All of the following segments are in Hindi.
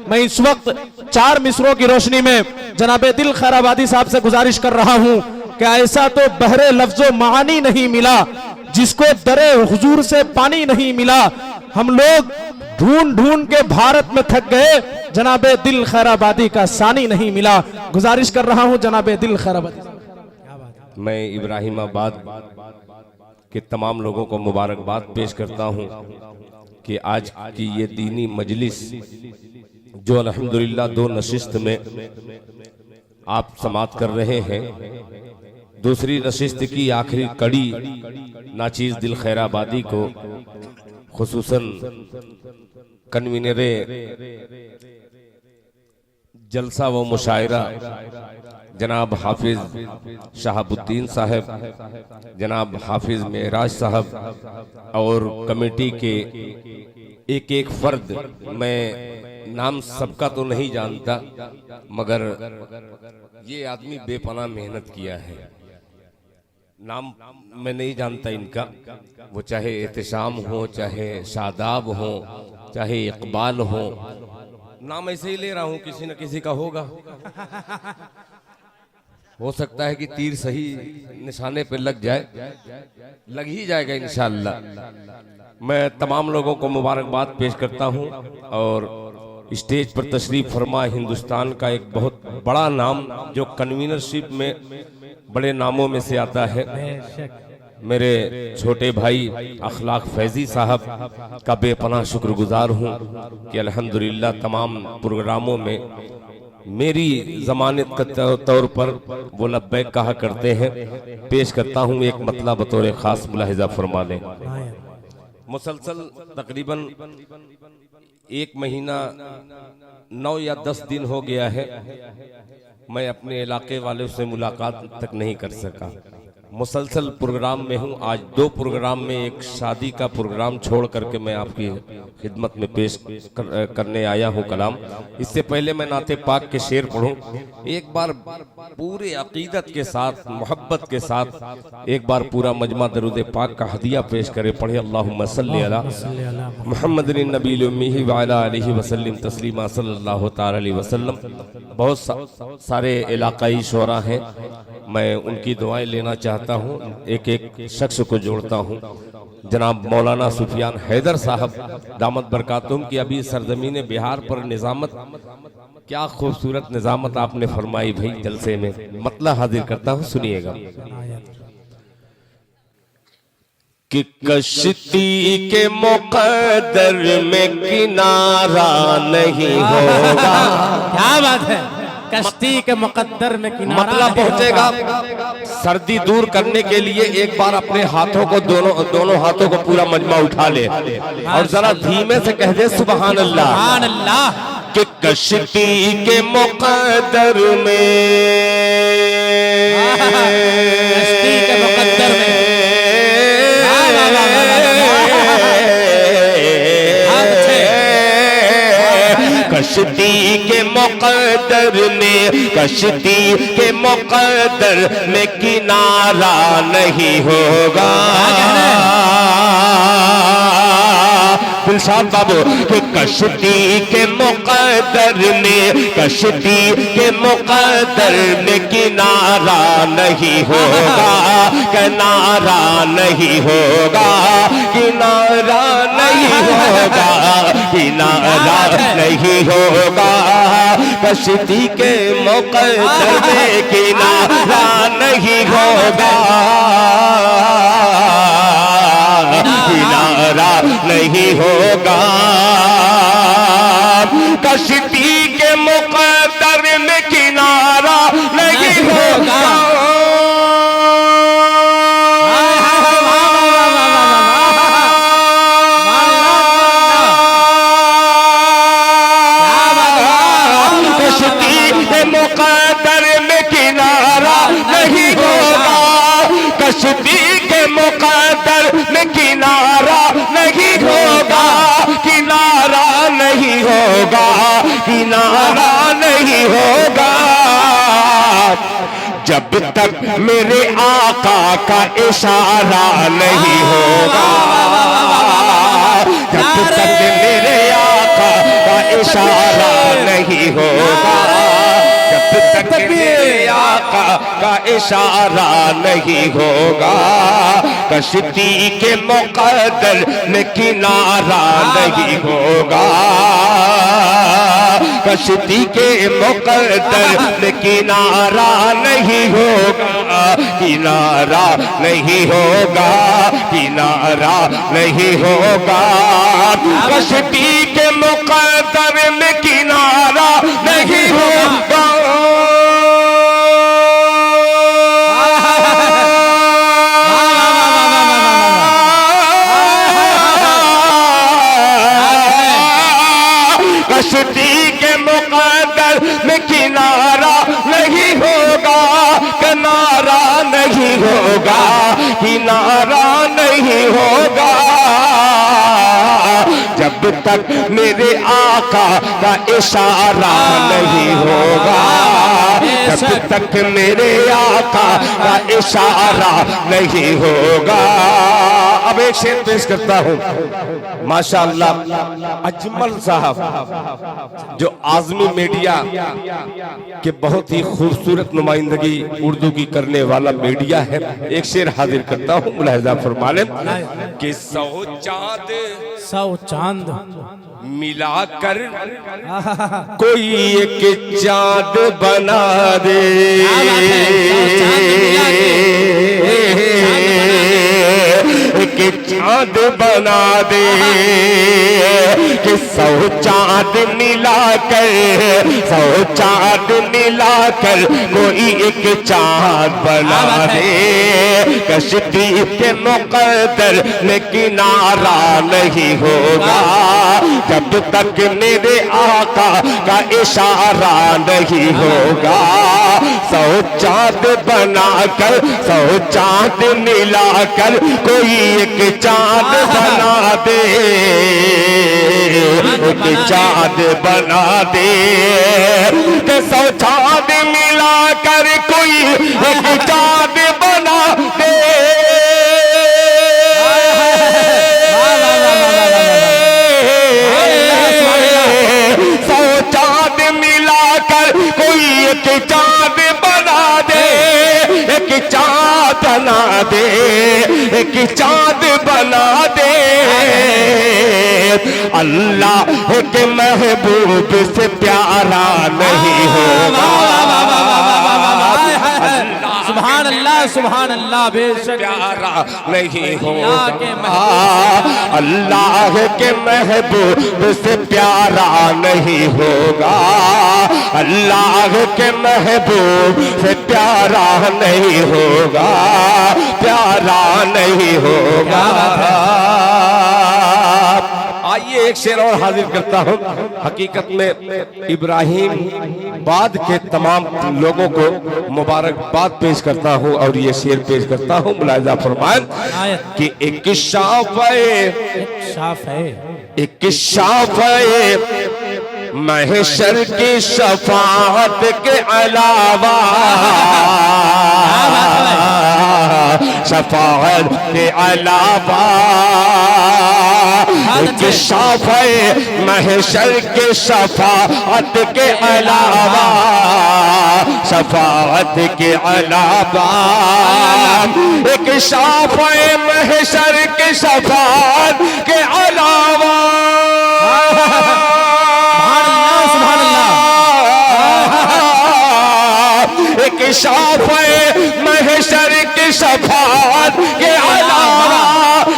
मैं इस वक्त 4 मिसरों की रोशनी में जनाबे दिल खैराबादी साहब से गुजारिश कर रहा हूं कि ऐसा तो बहरे लफ्जो मानी नहीं मिला जिसको दरे हुजूर से पानी नहीं मिला। हम लोग ढूंढ ढूंढ के भारत में थक गए, जनाबे दिल खैराबादी का सानी नहीं मिला। गुजारिश कर रहा हूं जनाबे दिल खैराबादी। मैं इब्राहिमाबाद के तमाम लोगों को मुबारकबाद पेश करता हूं कि आज की ये दीनी मजलिस जो अल्हम्दुलिल्लाह 2 नशिस्त में आप समात कर रहे हैं, दूसरी नशिस्त की आखिरी कड़ी नाचीज दिल खैराबादी को खुसूसन कन्वीनरे जलसा व मुशायरा जनाब हाफिज शहाबुद्दीन साहब, जनाब हाफिज मेराज साहब और कमेटी के एक एक फर्द, मैं नाम सबका तो नहीं जानता मगर ये आदमी बेपनाह मेहनत किया है। नाम मैं नहीं जानता इनका, वो चाहे एहतिशाम हो, चाहे शादाब हो, चाहे इकबाल हो, नाम ऐसे ही ले रहा हूं, किसी न किसी का होगा। हो सकता है कि तीर सही निशाने पे लग जाए, लग ही जाएगा इंशाअल्लाह। मैं तमाम लोगों को मुबारकबाद पेश करता हूं और स्टेज पर तशरीफ फरमा हिंदुस्तान का एक बहुत बड़ा नाम जो कन्वीनरशिप में बड़े नामों में से आता है, मेरे छोटे भाई अखलाक फैजी साहब का बेपनाह शुक्रगुजार हूं कि अल्हम्दुलिल्लाह तमाम प्रोग्रामों में मेरी जमानत के तौर पर वो लब्बैक कहा करते हैं। पेश करता हूं एक मतलब बतौर खास मुलाहिजा फरमा लें। मुसलसल तकरीबन 1 महीना 9 या 10 दिन हो गया है मैं अपने इलाके वालों से मुलाकात तक नहीं कर सका। मुसलसल प्रोग्राम में हूँ। आज 2 प्रोग्राम में एक शादी का प्रोग्राम छोड़ करके मैं आपकी खिदमत में पेश करने आया हूँ कलाम। इससे पहले मैं नाते पाक के शेर पढ़ूं, एक बार पूरे अकीदत के साथ, मोहब्बत के साथ एक बार पूरा मजमा दरूद पाक का हदिया पेश करे। पढ़े अल्लाहुम्मा सल्ली अला मुहम्मदिन नबील उम्मी व अला आलिहि वसल्लम तस्लीमा सल्लल्लाहु तआला अलैहि वसल्लम। बहुत सारे इलाकाई शोरा हैं, मैं उनकी दुआएं लेना चाहता हूँ। एक एक शख्स को जोड़ता हूँ। जनाब मौलाना सुफियान हैदर साहब दामत बरकातुम की अभी सरजमीन बिहार पर निजामत, क्या खूबसूरत निजामत आपने फरमाई भाई जलसे में। मतलब हाजिर करता हूँ, सुनिएगा। कि कश्ती के मुकद्दर में किनारा नहीं होगा। क्या बात है, कश्ती के मुकद्दर में किनारा मतलब पहुंचेगा। सर्दी दूर करने के लिए एक बार अपने हाथों को दोनों हाथों को पूरा मजमा उठा ले और जरा धीमे से कह दे सुबहान अल्लाह। सुभान अल्लाह। कि कश्ती के मुकद्दर में, कश्ती के मुकद्दर में, कश्ती के मुकद्दर में, कश्ती के मुकद्दर में किनारा नहीं होगा। दिलशाद बाबू कि कश्ती के मुकद्दर में, कश्ती के मुकद्दर में किनारा नहीं होगा, किनारा नहीं होगा, किनारा नहीं होगा, किनारा नहीं होगा। कश्ती के मुकद्दर में किनारा नहीं होगा, किनारा नहीं होगा। कश्ती के मुकद्दर में किनारा नहीं होगा। कश्ती के मुकद्दर में किनारा नहीं होगा, कश्ती के मुकद्दर में किनारा नहीं होगा, किनारा नहीं होगा, किनारा नहीं होगा। जब तक मेरे आका का इशारा नहीं होगा, जब तक मेरे आका का इशारा नहीं होगा, जब तक मेरे आका का इशारा नहीं होगा, कश्ती के मुकद्दर में किनारा नहीं होगा, कश्ती के मुकद्दर में किनारा नहीं होगा, किनारा नहीं होगा, किनारा नहीं होगा, कश्ती के मुकद्दर में किनारा नहीं होगा। कश्ती के मुकद्दर में किनारा नहीं होगा, किनारा नहीं होगा, किनारा नहीं होगा, जब तक मेरे आका का इशारा नहीं होगा, जब तक मेरे आका का इशारा नहीं होगा। अब एक शेर पेश करता हूं, माशाअल्लाह अजमल साहब जो आज़मी मीडिया के बहुत ही खूबसूरत नुमाइंदगी उर्दू की करने वाला मीडिया है, एक शेर हाजिर करता हूं, मुलाहिजा फरमा लें कि 100 चांद मिलाकर कोई एक चांद बना दे, एक चांद बना दे, कि 100 चांद मिलाकर, 100 चांद मिलाकर कोई एक चांद बना दे, कश्ती के मुकद्दर में किनारा नहीं होगा, जब तक मेरे आका का इशारा नहीं होगा, 100 चांद बनाकर, 100 चांद मिलाकर कोई एक चांद बना दे, एक चांद बना दे, 100 चांद मिलाकर कोई एक चांद बना दे, 100 चांद मिलाकर कोई एक चांद बना दे, एक चांद बना दे, एक चांद बना दे, अल्लाह के महबूब से प्यारा नहीं होगा, सुभान अल्लाह, सुभान अल्लाह, बेशक प्यारा नहीं होगा, अल्लाह के महबूब से प्यारा नहीं होगा, अल्लाह के महबूब से प्यारा नहीं होगा, प्यारा नहीं होगा। आइए एक शेर और हाजिर करता हूं, हकीकत में इब्राहिम बाद के तमाम लोगों को मुबारकबाद पेश करता हूं और ये शेर पेश करता हूं, मुलाहिजा फरमाएं कि एक शाफ है महशर की शफाअत के अलावा, शफाअत के अलावा, एक शाफ़े महशर के शफाअत के अलावा, शफाअत के अलावा, एक शाफ़े महशर के शफाअत के अलावा, एक शाफ़े महशर के शफाअत के अलावा,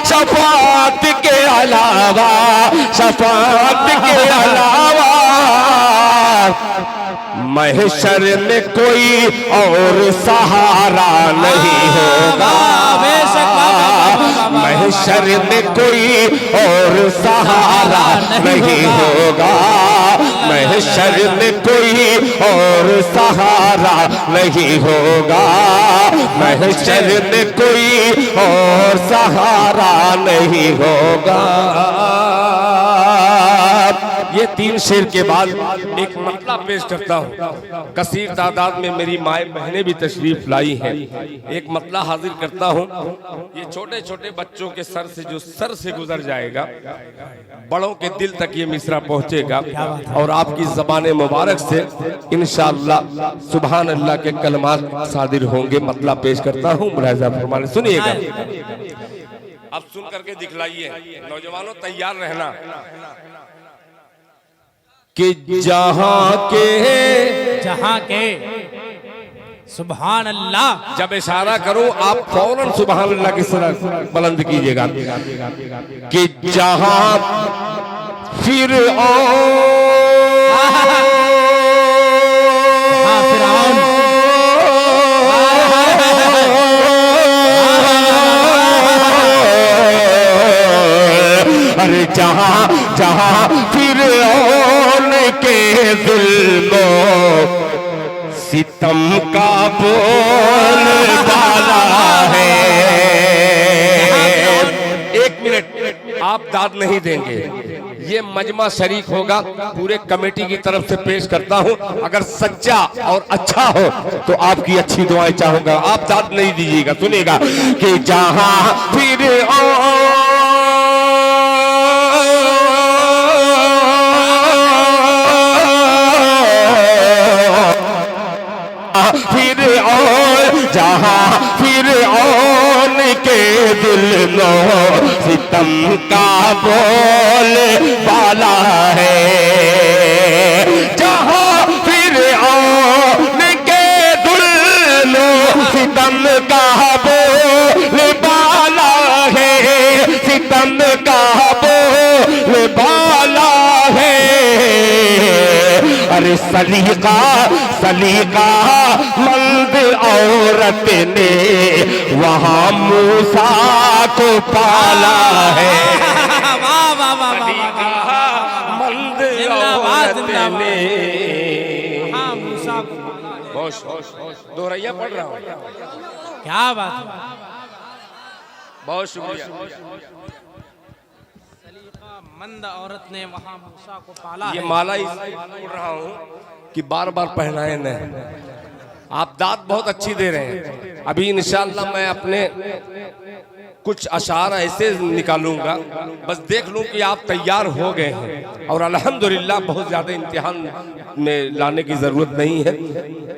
शफाअत के अलावा, शफाअत के अलावा, महशर में कोई और सहारा नहीं होगा, महशर में कोई और सहारा नहीं होगा, महशर में कोई और सहारा नहीं होगा, महशर में कोई और सहारा नहीं होगा। ये 3 शेर के बाद एक मतला पेश करता हूँ। कसीर तादाद में मेरी माए बहनें भी तशरीफ लाई हैं। एक मतला हाजिर करता हूँ। ये छोटे छोटे बच्चों के सर से जो सर से गुजर जाएगा, बड़ों के दिल तक ये मिसरा पहुँचेगा और आपकी ज़बान मुबारक से इंशाअल्लाह सुभान अल्लाह के कलमात सादिर होंगे। मतला पेश करता हूँ, मुलाहिज़ा फरमाने, सुनिएगा। अब सुन करके दिखलाइए, नौजवानों तैयार रहना। कि जहां के सुभान अल्लाह, जब इशारा करूं आप फौरन सुभान अल्लाह की तरह बुलंद कीजिएगा। कि जहां फिर अरे जहां जहां फिर के जुल्मो सितम का बोल बाला है। 1 मिनट, आप दाद नहीं देंगे, ये मजमा शरीक होगा, पूरे कमेटी की तरफ से पेश करता हूं। अगर सच्चा और अच्छा हो तो आपकी अच्छी दुआएं चाहूंगा, आप दाद नहीं दीजिएगा। सुनिएगा कि जहां फिर जहां फिर के दिल में सितम का बोल बाला है। जहां फिर के दिल में सितम का बोल बाला है, सितम का बोल बाला है। अरे सलीका सलीका मंद औरत ने वहां मूसा को पाला है। वाह वाह वाह सलीका मंद औरत ने हाँ मूसा को, दोहराइया पढ़ रहा हूँ। क्या बात है, बहुत शुक्रिया। मंद औरत ने वहां मूसा को पाला। ये माला इसलिए बोल रहा हूँ कि बार बार पहनाए न। आप दाद बहुत अच्छी दे रहे हैं। अभी इंशाअल्लाह मैं अपने कुछ अशार ऐसे निकालूंगा, बस देख लूं कि आप तैयार हो गए हैं। और अल्हम्दुलिल्लाह बहुत ज्यादा इम्तिहान में लाने की जरूरत नहीं है,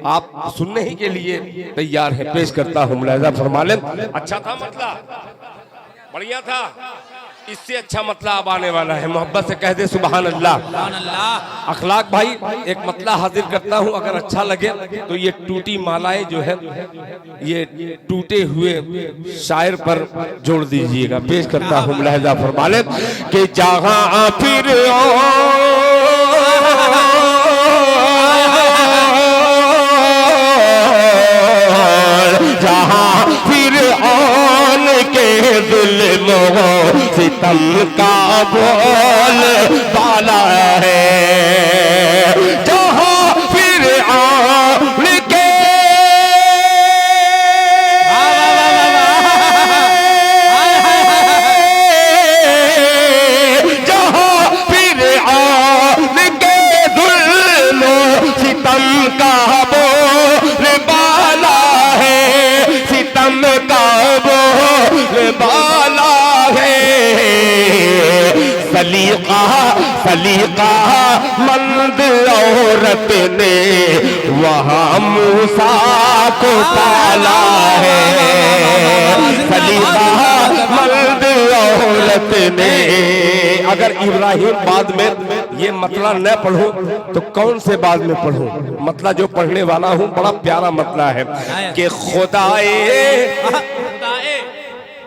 आप सुनने ही के लिए तैयार हैं। पेश करता हूँ, मुलाहिज़ा फरमा लें। अच्छा था मतलब, बढ़िया था, इससे अच्छा मतला अब आने वाला है। मोहब्बत से कह दे सुभान अल्लाह। सुभान अल्लाह। अखलाक भाई, एक मतला हाजिर करता हूँ, अगर अच्छा लगे तो ये टूटी मालाएं जो है ये टूटे हुए शायर पर जोड़ दीजिएगा। पेश करता हूँ, मुलाहिज़ा फरमा ले कि जहां फिर जहां फिर के दिल में सितम का बोल बाला है। जहां फिर के जहां फिर के दिल में सितम का बोल बाला है, सितम का बाला है। सलीका सलीका मंद औरत ने वहां मूसा को पाला है। सलीका मंद औरत ने। अगर इब्राहिम बाद में ये मतला न पढ़ूं तो कौन से बाद में पढ़ूं? मतला जो पढ़ने वाला हूं बड़ा प्यारा मतला है कि खुदाए,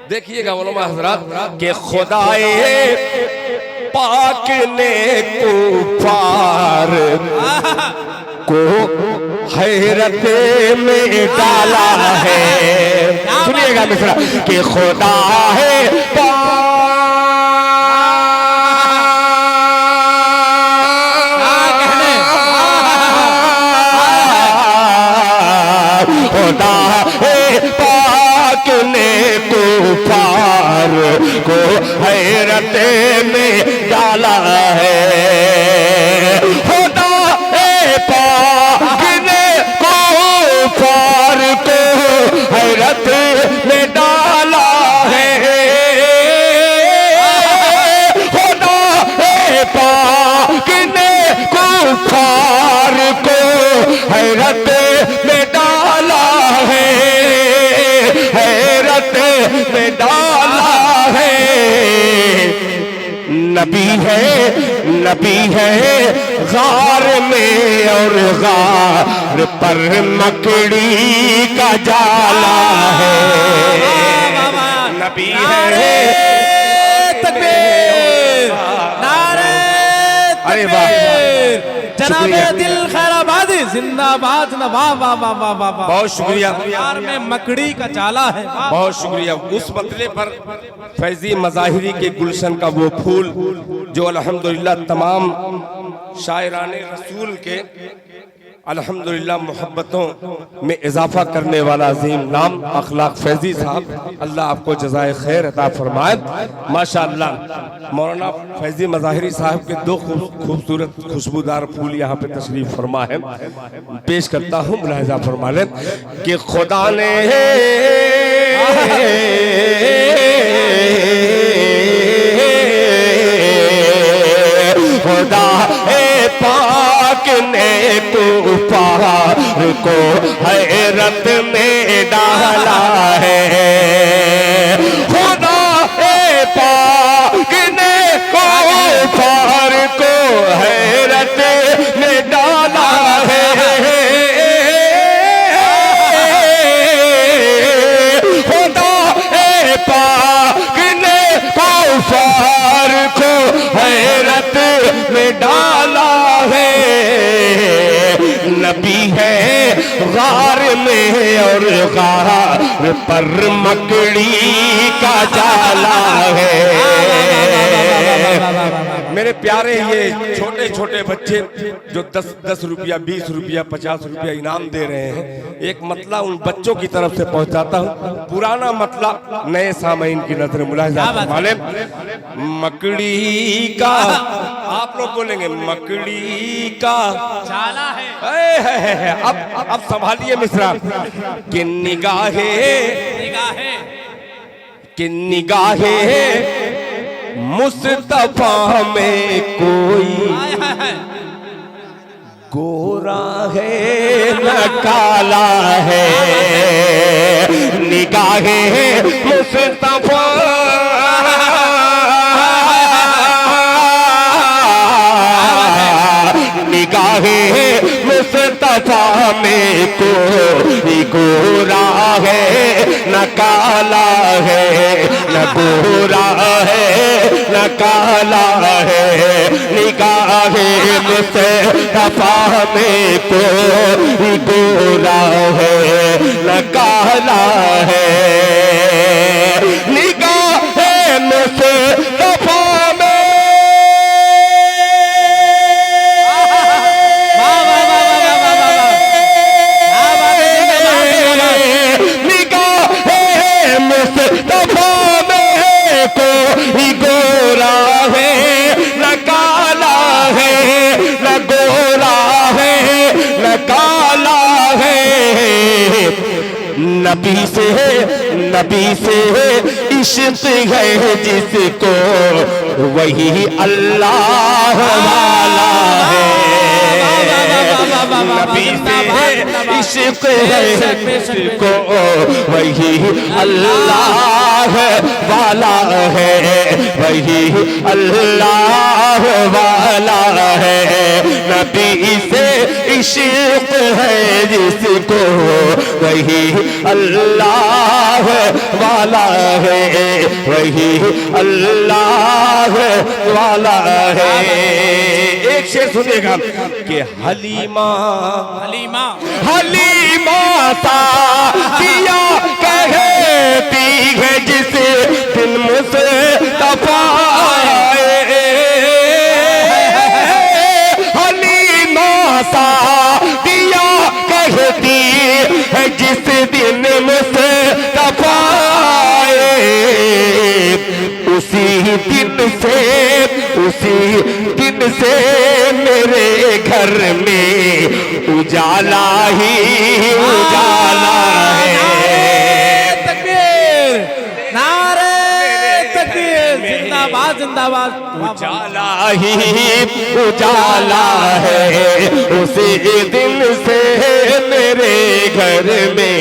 देखिएगा उलमा हजरात, के खुदाए पाक ने कुफार को हैरत में डाला है। सुनिएगा मिश्रा कि खुदा है खुदा है पाक ने कुफार को हैरत में डाला है। में डाला है। नबी है गार में और गार पर मकड़ी का जाला है। नबी है तकबीर, नारे अरे वाह, जनाबे दिल खैराबादी जिंदाबाद। वाह वाह वाह वाह वाह वाह, बहुत शुक्रिया, यार में मकड़ी का जाला है। वाह। बहुत शुक्रिया। उस मतले पर फैजी मज़ाहिरी के गुलशन का वो फूल जो अल्हम्दुलिल्लाह तमाम शायराने रसूल के अल्हम्दुलिल्लाह मोहब्बतों में इजाफा करने वाला अजीम नाम अखलाक फैजी साहब, अल्लाह आपको जज़ाए खैर अता फरमाए। माशाअल्लाह मौलाना फैजी मज़ाहिरी साहब के दो खूबसूरत खुशबूदार फूल यहाँ पे तशरीफ फरमा है। पेश करता हूँ, मुलाहिजा फरमा लें कि खुदा ने खुदा पाक ने कुफार को हैरत में डाला है। खुदा पाक ने कुफार को हैरत में डाला है। खुदा पाक ने कुफार को हैरत में डाला है। नबी है गार में और गार पर मकड़ी का जाला है। मेरे प्यारे ये छोटे छोटे बच्चे जो 10-10 रुपया, 20 रुपया, 50 रुपया इनाम दे रहे हैं, एक मतला उन बच्चों की तरफ से पहुंचाता हूं, पुराना मतला नए सामईन की नजर मुलाहिजा फरमालें। मकड़ी का, आप लोग बोलेंगे मकड़ी का जाला है। अब संभालिए मिश्रा कि निगाहे मुस्तफा में कोई गोरा है न काला है। निगाहे मुस्तफा निगाहे मुस्तफा में कोई गोरा है न काला है, न गोरा है न काला है। निगाहे मुस्तफा में कोई गोरा है न काला है। निगाहे मुस्तफा नबी से इश्क है जिसको वही अल्लाह वाला है। नबी से इश्क है जिसको वही अल्लाह वाला है, वही अल्लाह वाला है। नबी से इश्क है जिसको वही अल्लाह वाला है, वही अल्लाह वाला है। एक शेर सुनिएगा कि हलीमा सा दिया कहती है जिसे दिन मुस्तफा सा दिया कहती है जिस दिन मुस्तफा उसी दिन से मेरे घर में उजाला ही उजाला है। तकबीर, नारे तकबीर, जिंदाबाद जिंदाबाद। उजाला ही उजाला है, उसी दिन से मेरे घर में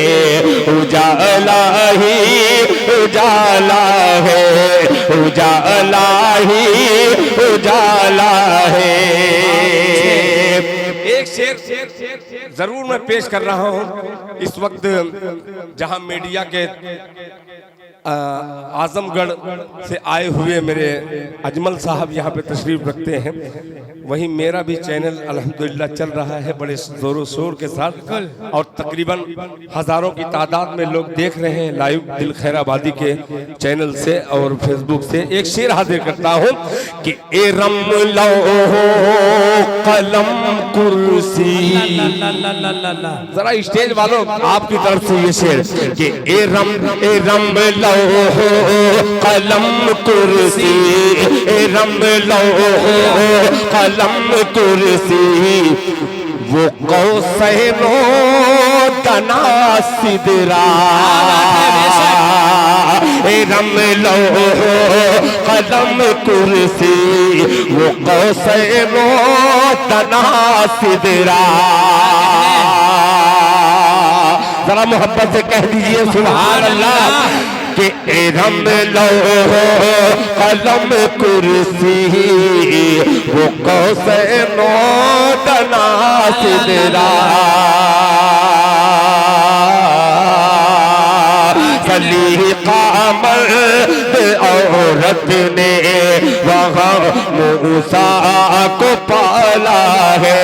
उजाला ही उजाला है, उजाला ही उजाला है। एक शेर जरूर मैं पेश कर रहा हूं। इस वक्त जहां मीडिया के आजमगढ़ से आए हुए मेरे अजमल साहब यहाँ पे तशरीफ रखते हैं, वहीं मेरा भी चैनल अल्हम्दुलिल्लाह चल रहा है बड़े जोरों शोर के साथ, और तकरीबन हजारों की तादाद में लोग देख रहे हैं लाइव दिल खैराबादी के चैनल से और फेसबुक से। एक शेर हाजिर करता हूँ कि ए रम लो कलम कुर्सी, जरा स्टेज वालों आपकी तरफ से ये शेर कि ए रम लो कलम कुर्सी, ए रम लो कलम कुर्सी, वो कौसैनो तना सिदरा, ए रम लो कलम कुर्सी, वो कौसैनो तना सिदरा। जरा मोहब्बत से कह दीजिए सुभान अल्लाह कि ए रम लो कलम कुर्सी, वो कौसैनो तना सिदरा। सलीका मर्द औरत ने वहाँ मूसा को पाला है।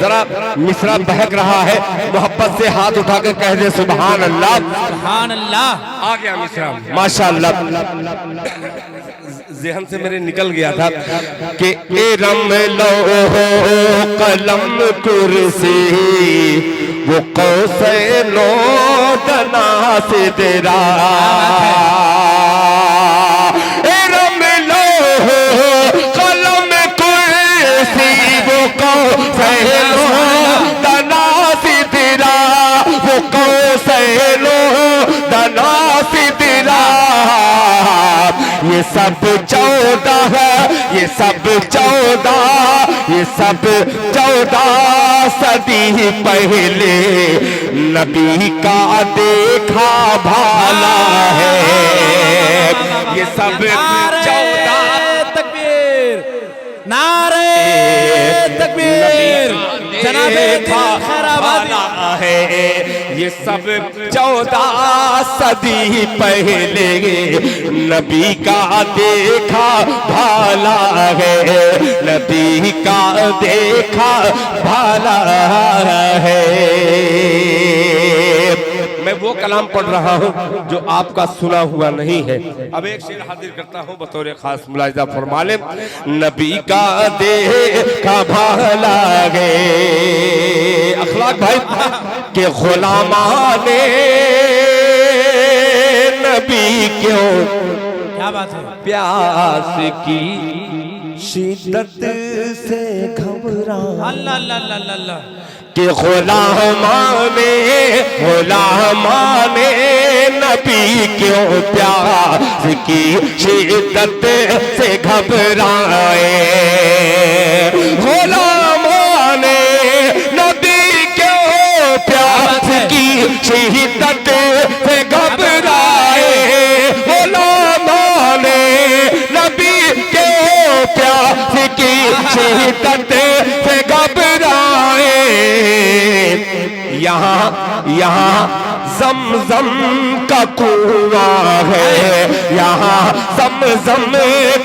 जरा मिसरा बहक रहा है, मोहब्बत से हाथ उठाकर कह दे सुभान अल्लाह, सुभान अल्लाह। आ गया मिसरा माशाअल्लाह, ज़हन से मेरे निकल गया था कि ए रम लो कलम कुर्सी, वो कौसैनो तना सिदरा। ए रम लो कलम कुर्सी, वो कौसैनो तना सिदरा, वो कौसैनो तना सिदरा। ये सब 14, ये सब 14, ये सब 14 सदी पहले नबी का देखा भाला है। ये सब 14 तकबीर, नारे तकबीर, जनाबे खैराबादी है। ये सब 14 सदी पहले नबी का देखा भाला है, नबी का देखा भाला है। मैं वो कलाम पढ़ रहा हूँ जो आपका सुना हुआ नहीं है। अब एक शेर हाजिर करता हूँ बतौर खास मुलाहिजा फरमा ले। नबी का देखा भाला है, अखलाक भाई के गुलामाने नबी क्यों क्या बात है, प्यास की शिद्दत से घबरा। अल्लाह अल्लाह अल्लाह अल्लाह। कि गुलामाने नबी क्यों प्यास की शिद्दत से घबराए। गुलामाने नबी क्यों प्यास की शिद्दत से घबराए। गुलामाने नबी क्यों प्यास की शिद्दत से घबराए। यहाँ ज़मज़म का कुआं है, यहाँ ज़मज़म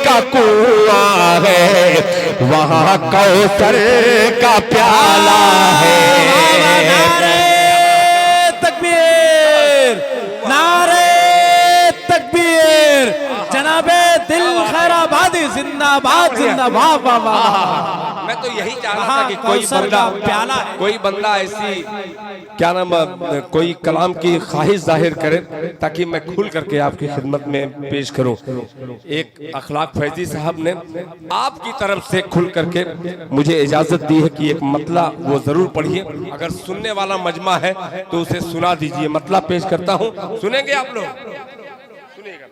का कुआं है, वहाँ कौसर का प्याला है। नारे तकबीर, नारे तकबीर, जनाबे दिल खैराबादी जिंदाबाद जिंदाबाद। वाह वाह। मैं तो यही चाह रहा था कि कोई बंदा ऐसी क्या नाम कोई कलाम की ख्वाहिश जाहिर करे ताकि मैं खुल करके आपकी खिदमत में पेश करूं। एक अखलाक फैजी साहब ने आपकी तरफ से खुल करके मुझे इजाजत दी है कि एक मतला वो जरूर पढ़िए, अगर सुनने वाला मजमा है तो उसे सुना दीजिए। मतला पेश करता हूं, सुनेंगे आप लोग? सुनिएगा।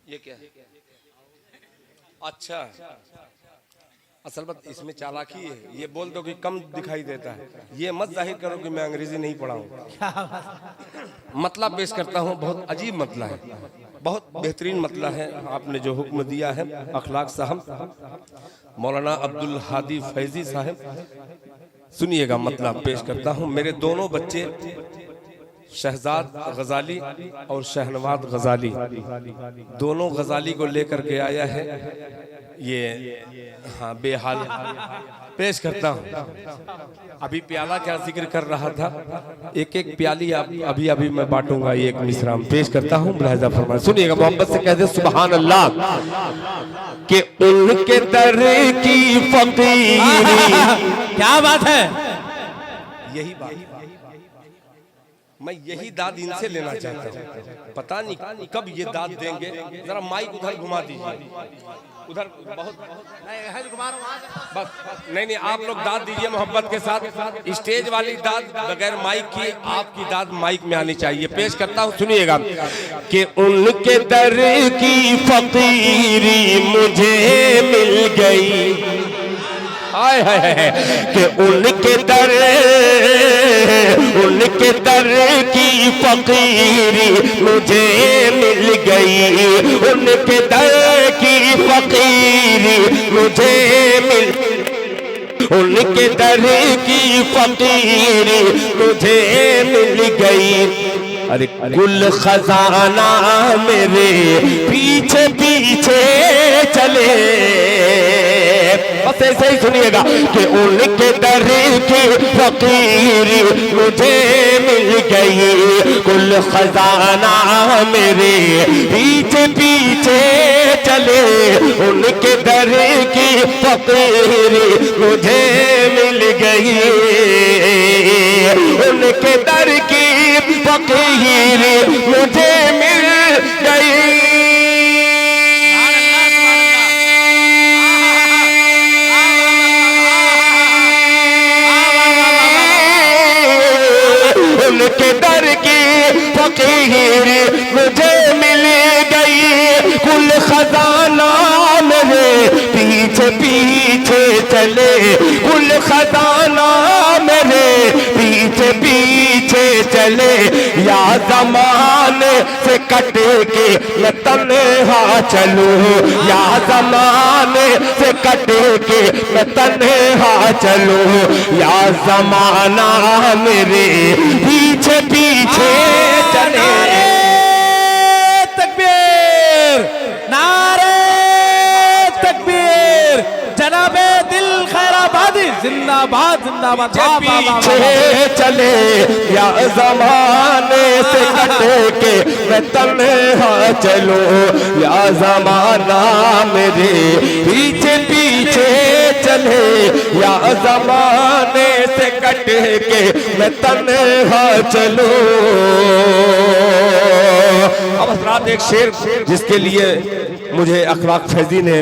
ये क्या है? अच्छा, असल बात इसमें चालाकी है, ये बोल दो कि कम दिखाई देता है, ये मत जाहिर करो कि मैं अंग्रेजी नहीं पढ़ा हूँ। मतलब पेश करता हूँ, बहुत अजीब मतला है, बहुत बेहतरीन मतला है। आपने जो हुक्म दिया है अखलाक साहब मौलाना अब्दुल हादी फैजी साहब, सुनिएगा मतलब पेश करता हूँ। मेरे दोनों बच्चे शहजाद गजाली और शहनवाज गजाली, दोनों गजाली को लेकर के आया है ये, हाँ बेहाल पेश करता हूँ। अभी प्याला क्या जिक्र कर रहा था, एक एक प्याली अभी अभी मैं बांटूंगा, एक मिसरा पेश करता हूँ, मुलाहिजा फरमाएं, सुनिएगा। मोहब्बत से कहते सुभान अल्लाह कि उनके दर की फकीरी। क्या बात है, यही बात मैं यही दाद इनसे लेना चाहता हूँ। पता नहीं कब ये दाद देंगे। जरा माइक उधर घुमा दीजिए, उधर बहुत बस नहीं आप लोग दाद दीजिए मोहब्बत के साथ। स्टेज वाली दाद बगैर माइक की, आपकी दाद माइक में आनी चाहिए। पेश करता हूँ, सुनिएगा कि उनके दर की फकीरी मुझे मिल गई, हाय हाय कि उनके दर की फकीरी मुझे मिल गई, उनके दर की फकीरी मुझे मिल, उनके दर की फकीरी मुझे मिल गई। अरे कुल खजाना मेरे पीछे पीछे चले, बस ऐसे ही सुनिएगा कि उनके दर की फकीरी मुझे मिल गई, कुल खजाना मेरे पीछे पीछे चले, उनके दर की फकीरी मुझे मिल गई, उनके दर की फकीरी मुझे मिल गई। उनके दर की फकीरी मुझे मिल गई, कुल खजाना मेरे पीछे पीछे चले, कुल खजाना मेरे पीछे पीछे चले, या ज़माने से कट के मैं तन्हा चलूं, या ज़माने से कट के मैं तन्हा चलूं, या ज़माना मेरे पीछे पीछे चले। तकबीर, नारे तकबीर, जनाबे दिल खैराबादी जिंदाबाद जिंदाबाद। पीछे चले या ज़माने से कट के मैं तन्हा चलूं, या ज़माना मेरे पीछे पीछे चले, या ज़माने से कट के मैं तन्हा चलूं। अब हज़रात एक शेर जिसके लिए मुझे अखलाक फैजी ने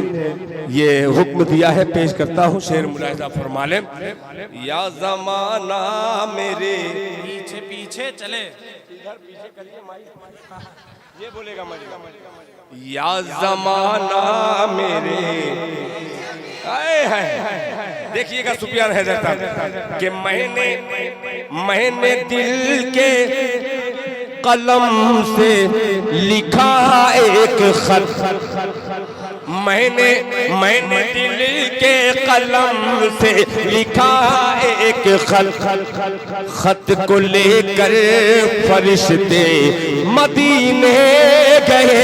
ये हुक्म दिया है, पेश करता हूँ, शेर मुलाहिजा फरमा लें। या ज़माना मेरे पीछे पीछे चले, ये बोलेगा या ज़माना मेरे, देखिएगा सुफियान हैदर साहब कि मैंने दिल के कलम से लिखा एक खत, मैंने दिल के कलम से लिखा एक खत को लेकर फरिश्ते मदीने गए,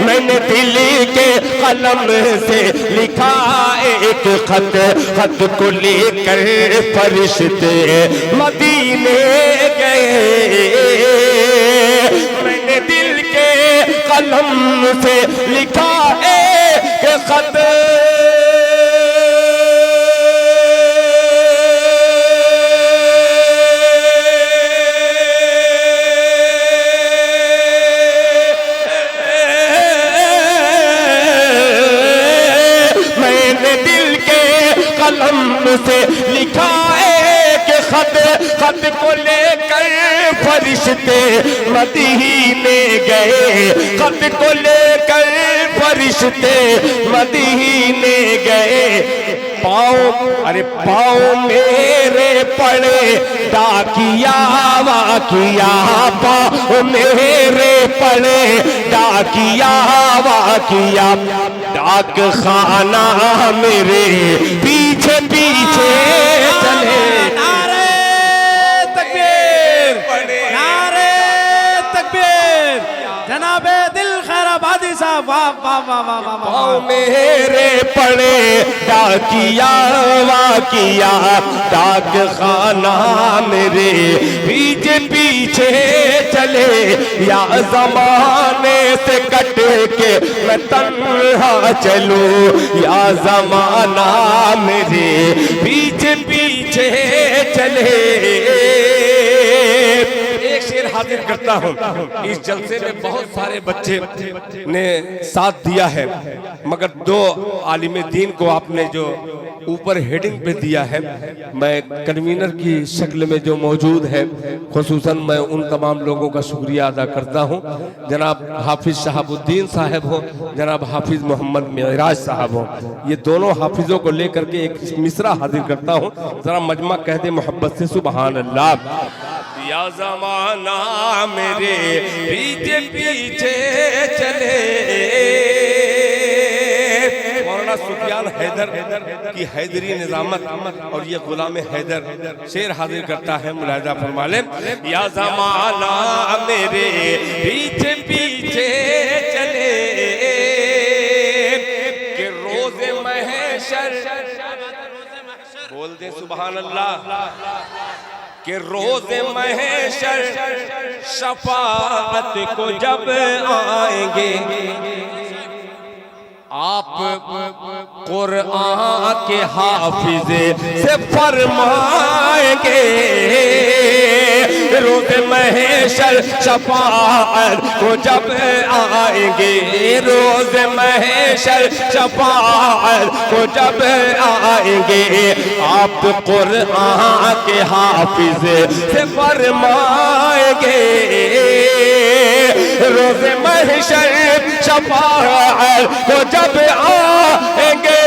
मैंने दिल के कलम से लिखा एक खत को लेकर फरिश्ते मदीने गए, मैंने दिल के कलम से लिखा एक खत, मैंने दिल के कलम से लिखा एक खत को लेकर फरिश्ते मदीने गए, खत को लेकर फरिश्ते मदीने गए, पाँव अरे पाँव मेरे पड़े डाकिया वाकिया, पाँव मेरे पड़े डाकिया वाकिया, डाक खाना मेरे पीछे पीछे चले। नारे तकबीर, नारे तकबीर, जनाबे दिल खैराबादी साहब, वाह वाह वाह वाह वाह वाह। मेरे पड़े डाकिया वाकिया, डाक खाना मेरे पीछे पीछे चले, या जमाने से कट के मैं तन्हा चलूं, या जमाना मेरे पीछे पीछे चले। एक शेर हाजिर करता हूँ। इस जलसे में बहुत सारे बच्चे ने साथ दिया है, मगर दो आलिम दीन को आपने जो ऊपर हेडिंग पे दिया है, मैं कन्वीनर की शक्ल में जो मौजूद है, खुसूसन मैं उन तमाम लोगों का शुक्रिया अदा करता हूँ। जनाब हाफिज शहाबुद्दीन साहब हो, जनाब हाफिज मोहम्मद मेराज साहब हो, ये दोनों हाफिजों को लेकर के एक मिसरा हाजिर करता हूँ। जरा मजमा कह दे मोहब्बत से सुबहान अल्लाह। या ज़माना मेरे पीछे पीछे चले, मौलाना सुफियान हैदर की हैदरी निजामत और ये गुलाम हैदर शेर हाजिर करता है, मुलाहिजा फरमा ले। या ज़माना मेरे पीछे पीछे चले, कि रोज़े महशर, बोल दे सुभान अल्लाह, कि रोज़े महशर शफाअत को जब आएंगे, आप कुरान के हाफिज़े से फरमाएंगे, रोज़े महशर शफाअत को जब आएंगे, रोज़े महशर शफाअत को जब आएंगे, आप कुरान के हाफिज़े से फरमाएंगे, रोज़े महशर शफाअत को जब आएंगे,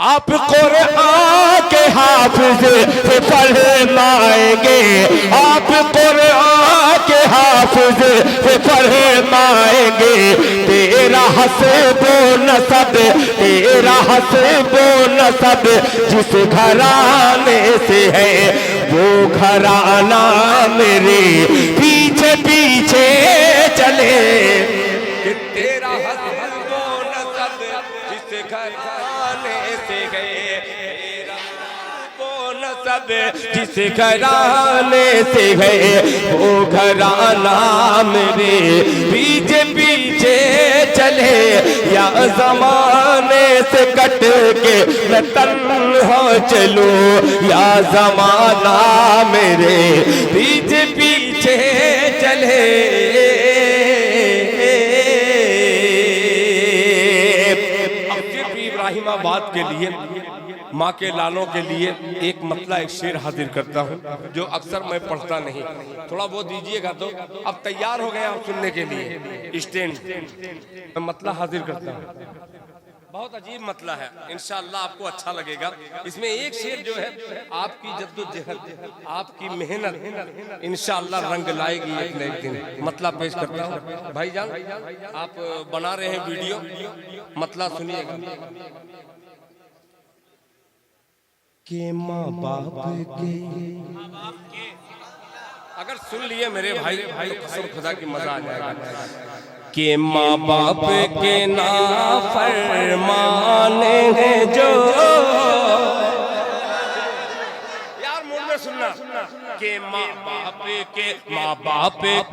आप कुरान के हाफिज़ से फरमाएंगे, आप कुरान के हाफिज़ से फरमाएंगे, तेरा हस्बो नसब, तेरा हस्बो नसब जिस घराने से है, वो घराना मेरे पीछे पीछे चले, कि तेरा हस्बो नसब जिस घराने से गए, तेरा हस्बो नसब जिस घराने से गए, वो घराना मेरे पीछे पीछे चले, या ज़माने से कट के मैं तन्हा चलूं, या ज़माना मेरे पीछे पीछे चले। अब फिर भी इब्राहिमाबाद के लिए, माँ के लालों के लिए एक मतला, एक शेर हाजिर करता हूँ, जो अक्सर मैं पढ़ता नहीं, थोड़ा वो दीजिएगा तो। अब तैयार हो गए आप सुनने के लिए, स्टैंड मैं मतला हाजिर करता हूँ। बहुत अजीब मतला है, इंशाअल्लाह आपको अच्छा लगेगा। इसमें एक शेर जो है, आपकी जद्दोजहद, आपकी मेहनत इंशाअल्लाह रंग लाएगी एक न एक दिन। मतला पेश करता हूँ। भाईजान आप बना रहे हैं वीडियो, मतला सुनिएगा। के माँ बाप के, अगर सुन लिए मेरे भाई तो कसम खुदा की मजा आ जाएगा, कि माँ बाप के नाफरमाने हैं जो, यार मुझ में सुनना, कि माँ बाप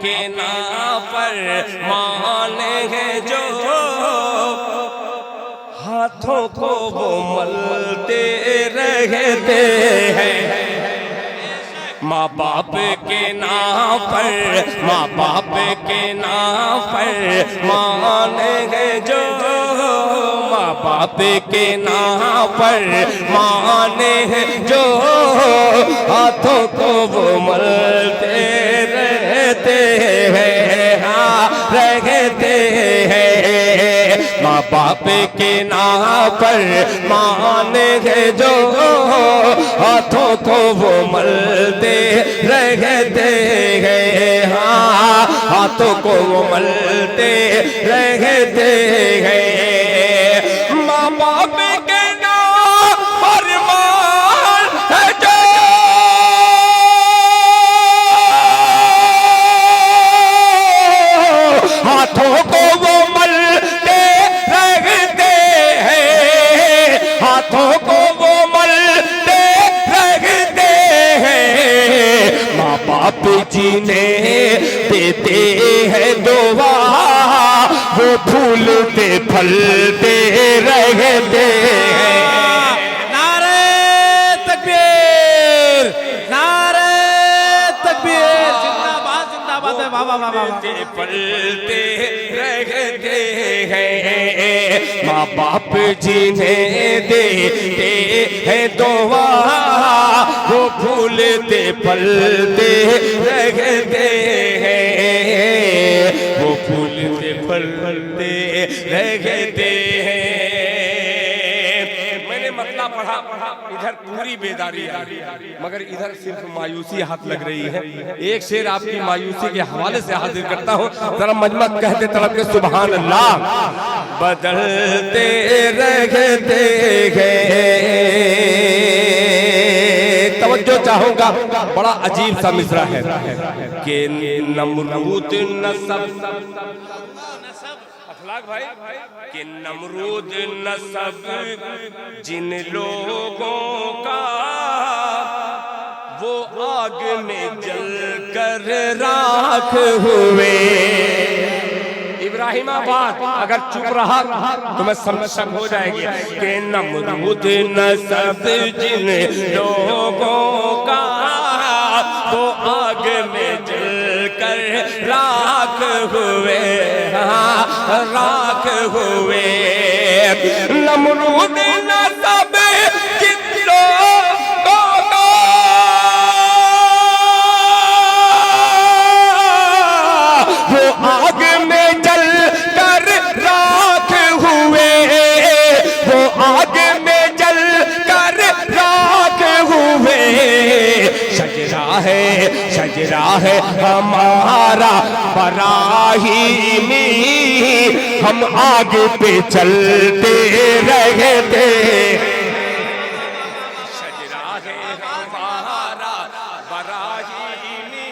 के नाफरमाने हैं जो, हाथों को वो मलते रहते हैं, माँ बाप के नाम पर, माँ बाप के नाम पर माने हैं जो, माँ बाप के नाम पर माने हैं जो हाथों को वो मलते रहते हैं, हाँ रहते हैं। माँ बाप के नाम पर माने हैं जो हाथों को वो मलते रहते हैं, हाँ हाथों को वो मलते रहते हैं। माँ बाप के नाम पर मान है जो हाथों को वो मलते रहते हैं, हाथों को वो मलते रहते हैं। माँ बाप जीने देते हैं दुआ, वो फूलते फलते रहते हैं। नारे तकबीर, नारे तकबीर, जिंदाबाद जिंदाबाद है, वाह वाह वाह वाह। पलते रहते हैं। माँ बाप जिन्हें देते हैं दुआ, वो फूलते फलते रहते हैं, वो फूलते फलते रहते हैं। मैंने मतलब पढ़ा, इधर पूरी बेदारी है मगर इधर सिर्फ मायूसी हाथ लग रही है। एक शेर आपकी मायूसी के हवाले से हाजिर करता हूँ, जरा मजमा कहते तड़प के सुभान अल्लाह। बदलते रहते हैं, तवज्जो चाहूंगा, बड़ा अजीब सा मिसरा है कि नमरूद नसब भाई कि नमरूद नसब जिन लोगों का वो आग में जल कर राख हुए। इब्राहिमाबाद अगर चुप रहा तो मैं समझ हो जाएगी कि नमरूद नसब जिन लोगों का वो आग में जल कर राख हुए, हाँ राख हुए। नमरूद नसब जिन लोगों का वो आग में जल कर राख हुए, वो आग में जल कर राख हुए। शजरा है हमारा बराहीमी, हम आगे पे चलते रहते। शजरा है हमारा बराहीमी,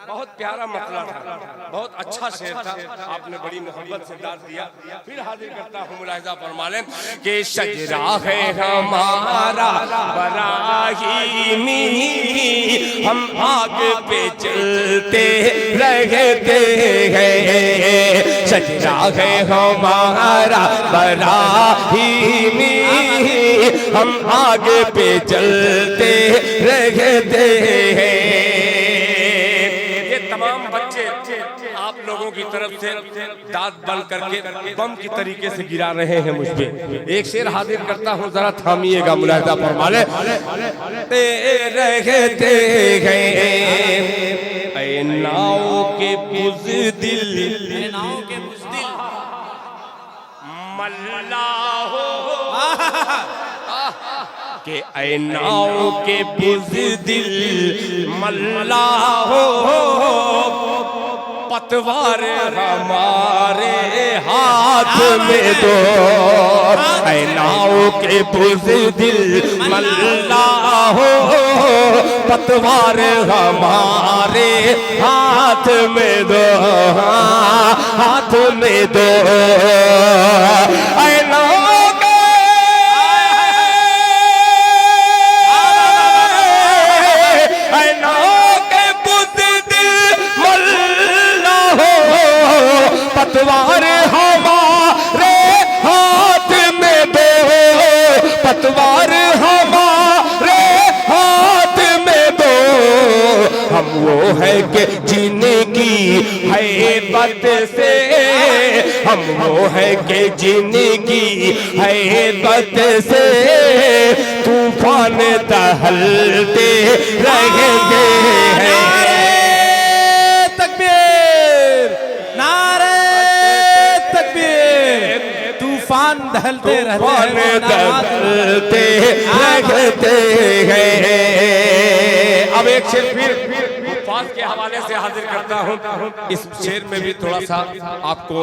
बहुत प्यारा मतला था, बहुत अच्छा शेर था, आपने बड़ी मोहब्बत से दाद दिया। फिर हाजिर करता हूँ, मुलाहिजा फरमा लें कि शजरा है हमारा बराहीमी, हम आगे पे चलते रहते हैं। शजरा है हमारा बराहीमी, हम आगे पे चलते रहते हैं। तमाम बच्चे आप लोगों की तरफ से दांत बंद करके बम की तरीके से गिरा रहे हैं मुझ पे। एक शेर हाजिर करता हूँ, जरा थामिएगा, मुलाहिजा फरमा ले। रहते हैं नाव के बुज़दिल, नाव के बुज़दिल मल्ला हो के ऐ नाव के बुज़दिल मल्ला हो, पतवार हमारे हाथ में दो। ऐ नाव के बुज़दिल मल्ला हो, पतवार हमारे हाथ में दो, हाथ में दो। ऐ नाव पतवार हमारे हाथ में दो, पतवार हमारे हाथ में दो। हम वो है कि जिनकी है हैबत से, हम वो है कि जिंदगी हैबत से तूफान दहलते रहेंगे। नारे तकबीर, नारे तकबीर, तूफान दहलते दहलते रहते हैं। अब एक शेर फिर फाज के हवाले से हाजिर करता हूँ। इस शेर में भी थोड़ा सा आपको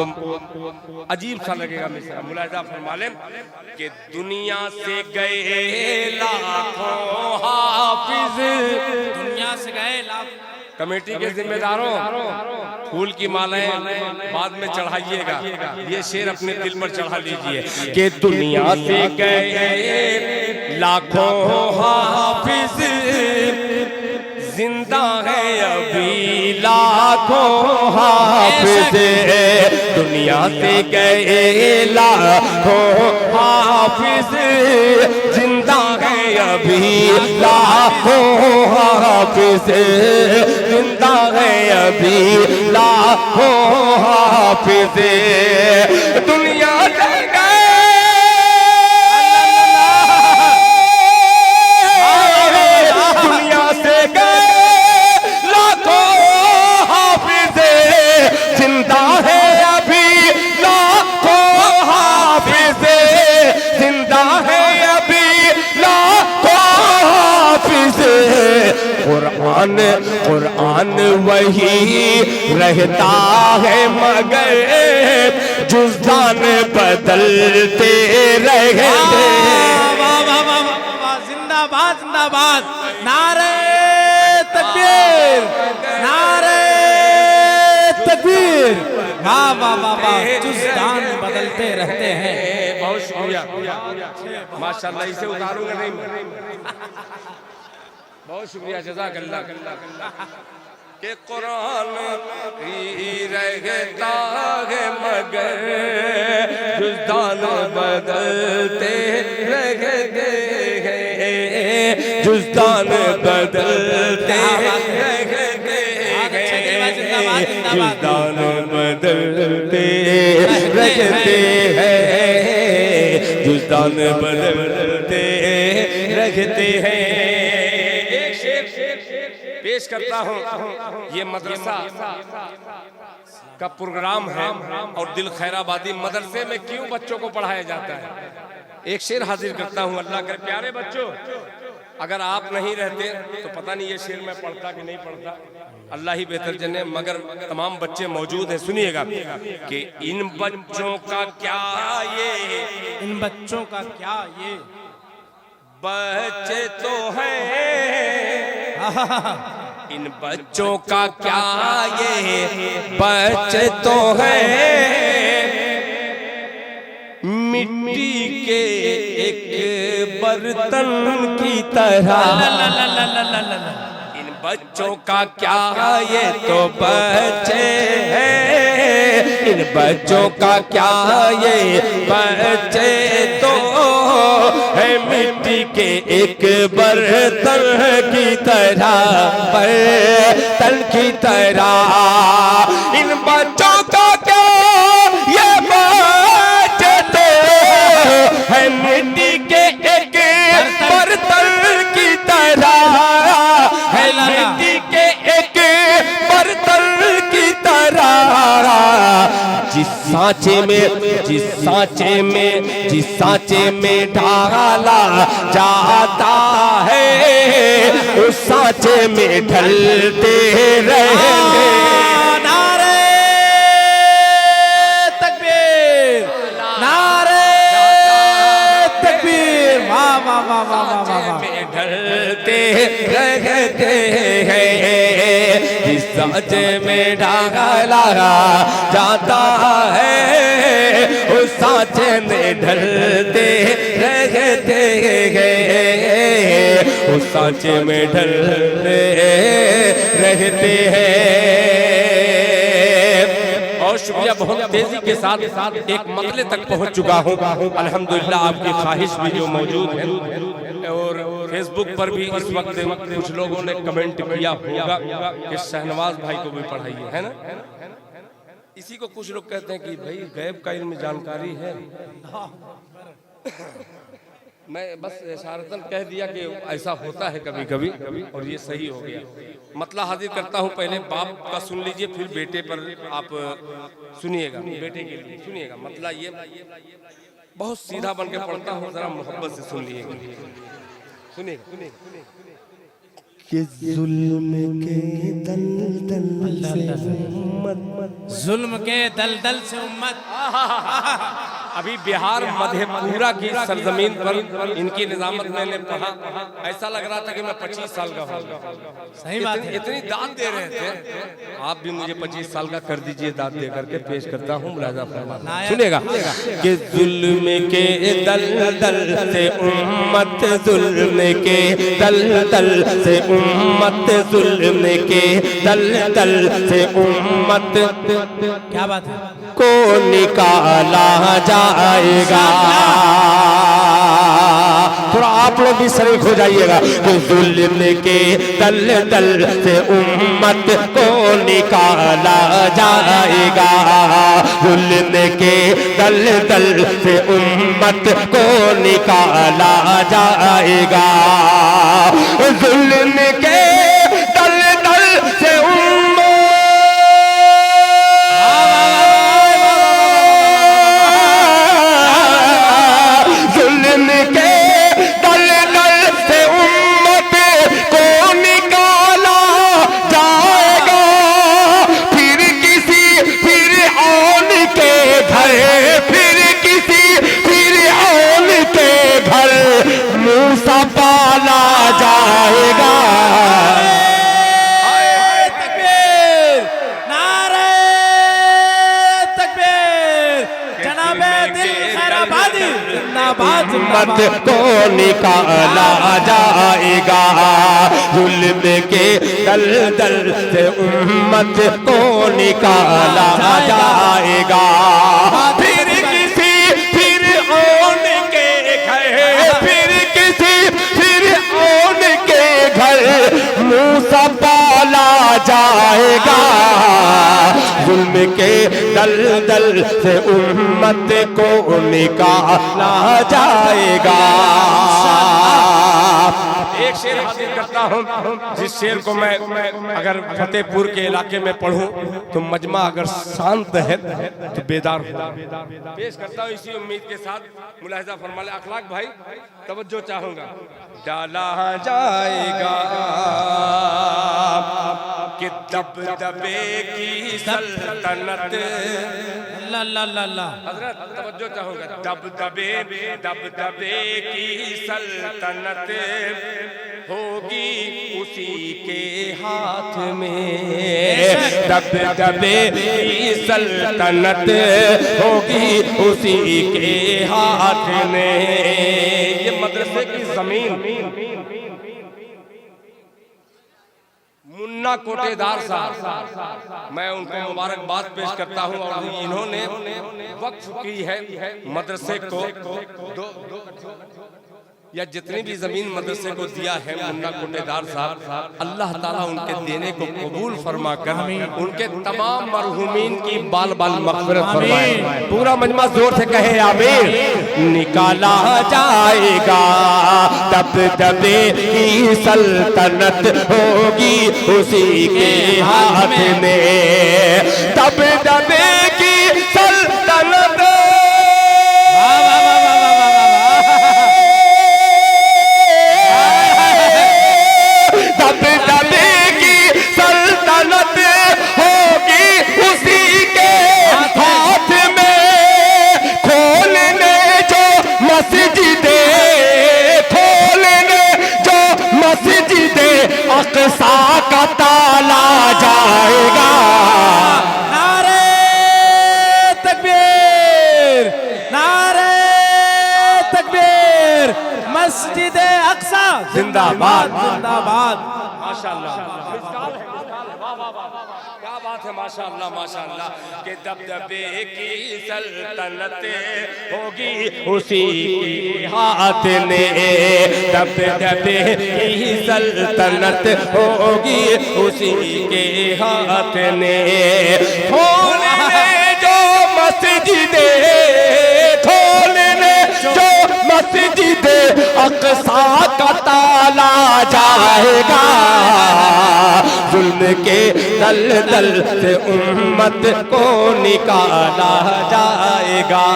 अजीब सा लगेगा, मिसरा मुलाहिजा फरमा लें कि दुनिया से गए लाखों हाफिज, दुनिया से गए लाख। कमेटी के जिम्मेदारों फूल की मालाएं बाद में चढ़ाइएगा, ये शेर अपने दिल पर चढ़ा लीजिए कि दुनिया से गए लाखों हाफिज, जिंदा है अभी लाखों हाफिज, दुनिया से गए लाखों हाफिज, जिंदा है अभी लाखों हाफिज, जिंदा है अभी लाखों हाफिज, दुनिया से कुरान वही रहता है मगर जुज़ान बदलते रहते। जिंदाबाद जिंदाबाद, नारे तकबीर, नारे तकबीर, वाह वाह वाह वाह, जुज़ान बदलते रहते हैं। बहुत शुक्रिया माशाल्लाह, इसे उतारूंगा नहीं, बहुत शुक्रिया, जज़ाकल्लाह। के कुरान ही रहता है मगर जुज़ान बदलते रहते हैं, जुज़ान बदलते रहते हैं, जुज़ान बदलते रहते हैं, जुज़ान बदलते रहते हैं। पेश करता हूँ, ये मदरसा का प्रोग्राम है और दिल खैराबादी मदरसे में क्यों बच्चों को पढ़ाया जाता है। एक शेर हाजिर करता हूँ, अल्लाह के प्यारे बच्चों, अगर आप नहीं रहते तो पता नहीं ये शेर मैं पढ़ता कि नहीं पढ़ता, अल्लाह ही बेहतर जाने, मगर तमाम बच्चे मौजूद हैं, सुनिएगा कि इन बच्चों का क्या ये, इन बच्चों का क्या ये, बच्चे तो हैं, इन बच्चों का क्या ये, बच्चे तो हैं, मिट्टी के एक बर्तन की तरह, इन बच्चों का क्या ये तो बच्चे हैं, इन बच्चों का क्या ये बच्चे तो है, मिट्टी के एक बर्तन की तरह, बर्तन की तरह, इन बच्चों का क्या ये बच्चे तो है, मिट्टी के एक बर्तन की तरह है, मिट्टी के एक बर्तन की तरह, जिस सांचे में ढाला जाता है, उस सांचे में ढलते रहेंगे। नारे तकबीर, नारे तकबीर, वाह वाह वाह वाह वाह वाह, में ढलते रहते हैं, जिस सांचे में ढाला जाता है, उस सांचे में ढलते रहते हैं, उस सांचे में ढलते रहते हैं। और शुक्रिया, बहुत तेजी के साथ एक मतले तक पहुंच चुका हूं अल्हम्दुलिल्लाह। आपकी ख्वाहिश भी जो मौजूद है, और फेसबुक पर भी इस वक्त कुछ लोगों ने कमेंट किया होगा कि शहनवाज भाई को भी पढ़ाइए, है ना। इसी को कुछ लोग कहते हैं कि भाई गैब का इल्म जानकारी है। मैं बस इशारतन कह दिया कि ऐसा होता है कभी कभी, और ये सही हो गया। मतला हाजिर करता हूँ, पहले बाप का सुन लीजिए, फिर बेटे पर आप सुनिएगा, बेटे के लिए सुनिएगा। मतला ये बहुत सीधा बन के पढ़ता हूँ, जरा मोहब्बत से सुन लीजिएगा, सुनिएगा। कि जुल्म के दलदल से उम्मत, जुल्म के दलदल से उम्मत। अभी बिहार मधेपुरा की सरजमीन पर इनकी निजामत मैंने पढ़ा, ऐसा लग रहा था कि मैं 25 साल का हूँ। सही बात है। इतनी दाद दे रहे थे, आप भी मुझे 25 साल का कर दीजिए, दाद दे करके पेश करता हूँ। मुलाजा फरमाना, सुनिएगा। कि जुल्म के दलदल से उम्मत, जुल्म के दलदल से उम्मत, जुल्म के दलदल से उम्मत क्या बात है। को निकाला जाएगा। थोड़ा आप लोग भी शरीक हो जाइएगा। तो जुल्म के दलदल से उम्मत को निकाला जाएगा, जुल्म के दलदल से उम्मत को निकाला जाएगा, जुल्म के दलदल से मूसा पाला जाएगा। तकबीर, नारे तकबीर, जनाबे दिल खैराबादी जिंदाबाद। उम्मत को निकाला जाएगा, जुल्म के दलदल से उम्मत को निकाला जाएगा। फिर किसी फिर ओन के घर, फिर किसी फिर ओन के घर मूसा पाला जाएगा, जुल्म के दलदल से उम्मत को निकाला जाएगा। एक शेर हाजिर करता हूँ, जिस शेर को मैं अगर फतेहपुर के इलाके में पढ़ूं तो मजमा अगर शांत है तो बेदार हो। पेश करता हूँ इसी उम्मीद के साथ, मुलाहिजा फरमा ले अखलाक भाई, तवज्जो चाहूंगा। डाला जाएगा कि दबदबे की सल्तनत, ला ला ला ला हजरत तवज्जो चाहूंगा। दबदबे की सल्तनत होगी उसी के हाथ में, दबदबे की सल्तनत होगी उसी के हाथ में। ये मदरसे की जमीन मुन्ना कोटेदार साहब, मैं उनको मुबारकबाद पेश करता हूं। और इन्होंने वक्फ की है मदरसे को, या जितनी भी जमीन मदरसे को दिया है मुन्ना कोटेदार साहब, अल्लाह ताला उनके देने को कबूल फरमा कर उनके तमाम मरहुमीन की बाल बाल मग़फ़िरत फरमाए। पूरा मजमा जोर से कहे आमीन। निकाला जाएगा दबदबे की सल्तनत होगी उसी के हाथ में, दबदबे की सल्तनत, दबदबे की सल्तनत होगी उसी के हाथ में। खोलने जो मस्जिदे, खोलने जो मस्जिदे अक़सा का ताला जाएगा। नारे तकबीर, नारे तकबीर, मस्जिद अक्सा जिंदाबाद, जिंदाबाद। माशाअल्लाह, क्या बात है, माशाअल्लाह माशाअल्लाह। के दबदबे की सल्तनत होगी उसी के हाथ में, दबदबे की सल्तनत होगी उसी के हाथ में। मस्जिदे खोलने जो मस्जिदे अक़सा का ताला जाएगा, जुल्म के दलदल से उम्मत को निकाला जाएगा,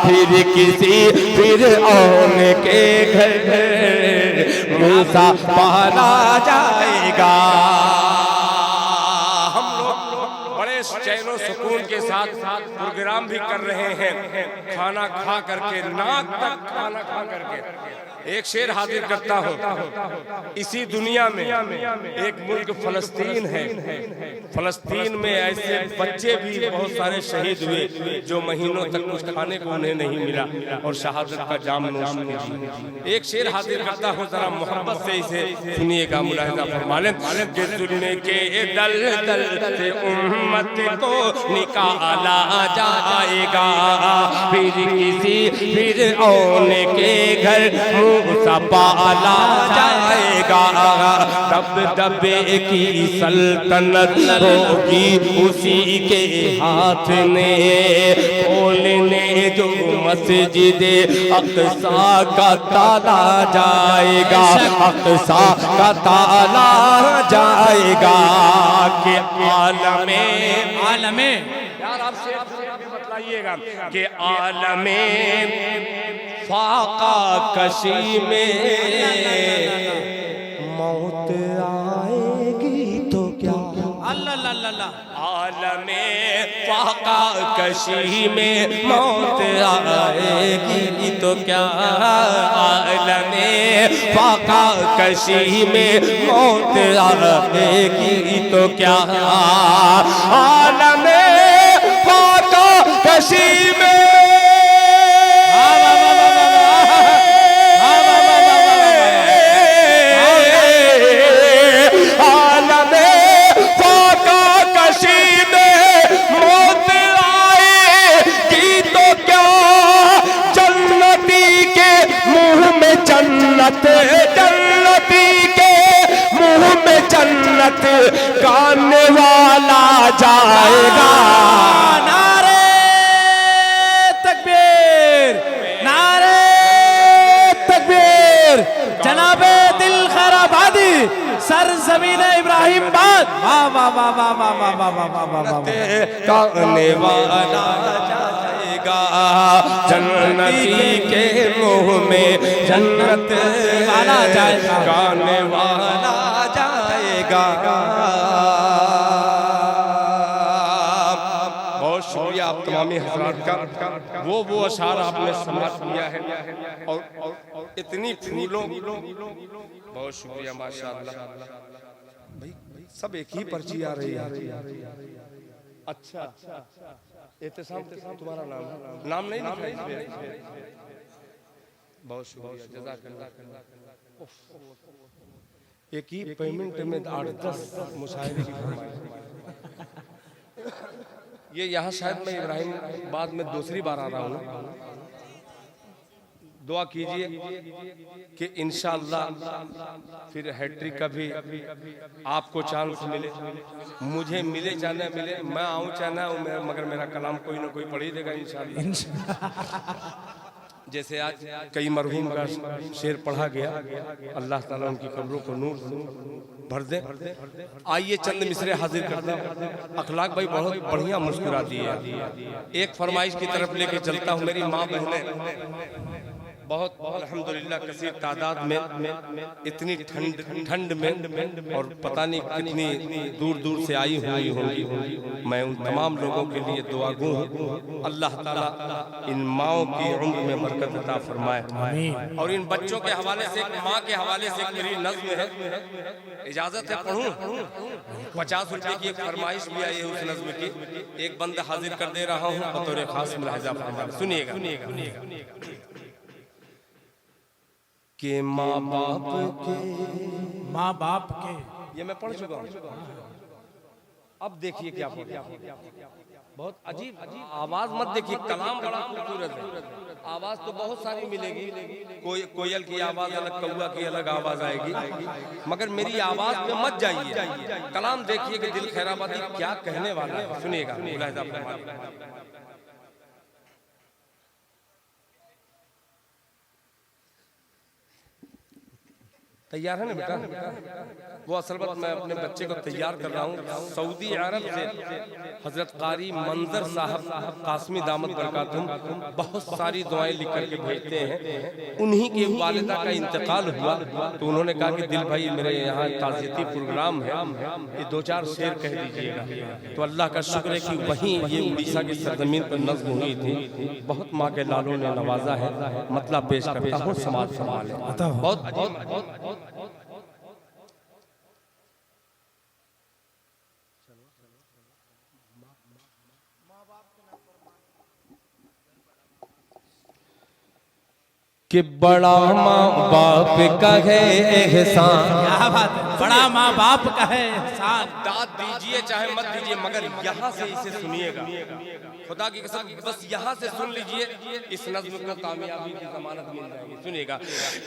फिर औन के घर मूसा पाला जाएगा। हम लोग बड़े चैनो सुकून के साथ प्रोग्राम भी कर रहे हैं, खाना खा करके, नाक तक खाना खा करके। एक शेर हाजिर करता हूँ। इसी दुनिया में एक मुल्क फलस्तीन है। फलस्तीन में ऐसे बच्चे भी बहुत सारे शहीद हुए जो महीनों तक कुछ खाने को उन्हें नहीं मिला और शहादत का जाम नोश किया। एक शेर हाजिर करता हूँ, जरा मोहब्बत से इसे सुनिएगा, मुलाहिजा फरमा लें। कि जुल्म के दलदल से उम्मत को निकाला जाएगा, फिर औने के घर मूसा पाला जाएगा, दबदबे की सल्तनत होगी उसी के हाथ में, खोलने जो मस्जिदे अक़सा का ताला जाएगा, अक़सा का ताला जाएगा। कि आलमे यार आपसे बतलाइएगा कि आलमे फाका कशी में मौत आएगी तो क्या, आलमे फाका कशी में मौत आएगी तो क्या, आलमे फाका कशी में मौत आएगी तो क्या, आलमे फाका कशी में जन्नती के मुंह में जन्नत गाने वाला जाएगा। नारे तकबीर, नारे तकबीर। जनाबे दिल खैराबादी सरजमीन इब्राहिमाबाद, वाह वाह वाह वाह वाह वाह वाह वाह वाह वाह, गाने वाला जाएगा, जन्नती के मुंह में जन्नत वाला जाएगा, गाने वाला जाएगा। बहुत शुक्रिया आप तमामी हज़रात का। वो अशार आपने समाप्त किया है और इतनी फूलों, बहुत शुक्रिया माशाअल्लाह। भाई सब एक ही पर्ची आ रही है। अच्छा, एहतसाम तुम्हारा नाम नहीं लिखा है? बहुत शुक्रिया, जज़ाकल्लाह। एक ही पेमेंट में 8-10 मुशायरे की फरमाइश। ये यहाँ शायद मैं इब्राहिमाबाद में दूसरी बार आ रहा हूँ। दुआ कीजिए कि इंशाअल्लाह फिर हैट्रिक का भी आपको चांस मिले, मुझे मिले चाहे न मिले, मैं आऊँ चाहे न, मगर मेरा कलाम कोई ना कोई पढ़ ही देगा इंशाअल्लाह। जैसे आज कई मरहूम का शेर पढ़ा गया, अल्लाह ताला उनकी कब्रों को नूर भर दे। आइए चंद मिसरे हाजिर करते हैं। अखलाक भाई बहुत बढ़िया मुस्कुरा दिए। एक फरमाइश की तरफ लेके चलता हूँ। मेरी माँ बहनें बहुत अल्हम्दुलिल्लाह कसीर तादाद में इतनी ठंड में और पता नहीं कितनी दूर दूर से आई हुई होंगी। मैं उन तमाम लोगों के लिए दुआ गो हूँ, अल्लाह ताला इन माओं की उम्र में बरकत अता फरमाए। और इन बच्चों के हवाले से, माँ के हवाले से मेरी नज़्म है, इजाजत है पढ़ूं? 50 रुपए की एक फरमाइश भी आई है उस नज़्म की, एक बंदा हाजिर कर दे रहा हूँ बतौर खास मुलाहिजा फरमाए। सुनिएगा कि माँ बाप के ये मैं पढ़ चुका हूँ। अब देखिए क्या बहुत अजीब आवाज मत देखिए, कलाम बड़ा खूबसूरत है। आवाज तो बहुत सारी मिलेगी, कोयल की आवाज अलग, कौआ की अलग आवाज आएगी, मगर मेरी आवाज पे मत जाइए। कलाम देखिए कि दिल खैराबादी क्या कहने वाला है। सुनिएगा मुलाहिजा फरमाइए। तैयार है ना बेटा? वो असल बात मैं अपने बच्चे को तैयार कर रहा हूँ सऊदी अरब से। हजरत कारी मंजर साहब कासमी दामत बरकातुम बहुत सारी दुआएं लिख करके भेजते हैं। उन्हीं के वालिदा का इंतकाल हुआ तो उन्होंने कहा कि दिल भाई मेरे यहाँ ताज़ियती प्रोग्राम है, ये 2-4 शेर कह दीजिएगा। तो अल्लाह का शुक्र है कि वहीं ये उड़ीसा की सरजमीन पर नज़्म हुई थी। बहुत माँ के लालों ने नवाजा है। मतलब पेश करता हूँ समाज संभाले। बहुत कि बड़ा माँ बाप का है एहसान। क्या बात है, बड़ा माँ बाप का है एहसान। दाद दीजिए चाहे मत दीजिए मगर यहाँ से इसे सुनिएगा, खुदा की कसम बस यहाँ से सुन लीजिए, इस नज़्म को कामयाबी की जमानत मिल जाएगी। सुनिएगा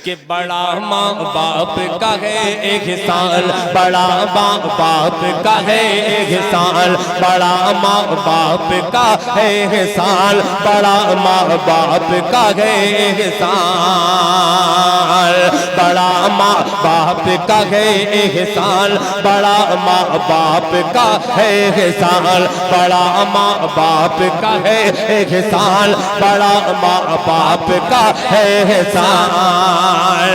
कि बड़ा माँ बाप का है एहसान, बड़ा माँ बाप का है एहसान, बड़ा माँ बाप का है एहसान, बड़ा माँ बाप का है एहसान, बड़ा माँ बाप का है एहसान, बड़ा माँ बाप का है एहसान, बड़ा माँ बाप का है एहसान, बड़ा माँ बाप का है एहसान।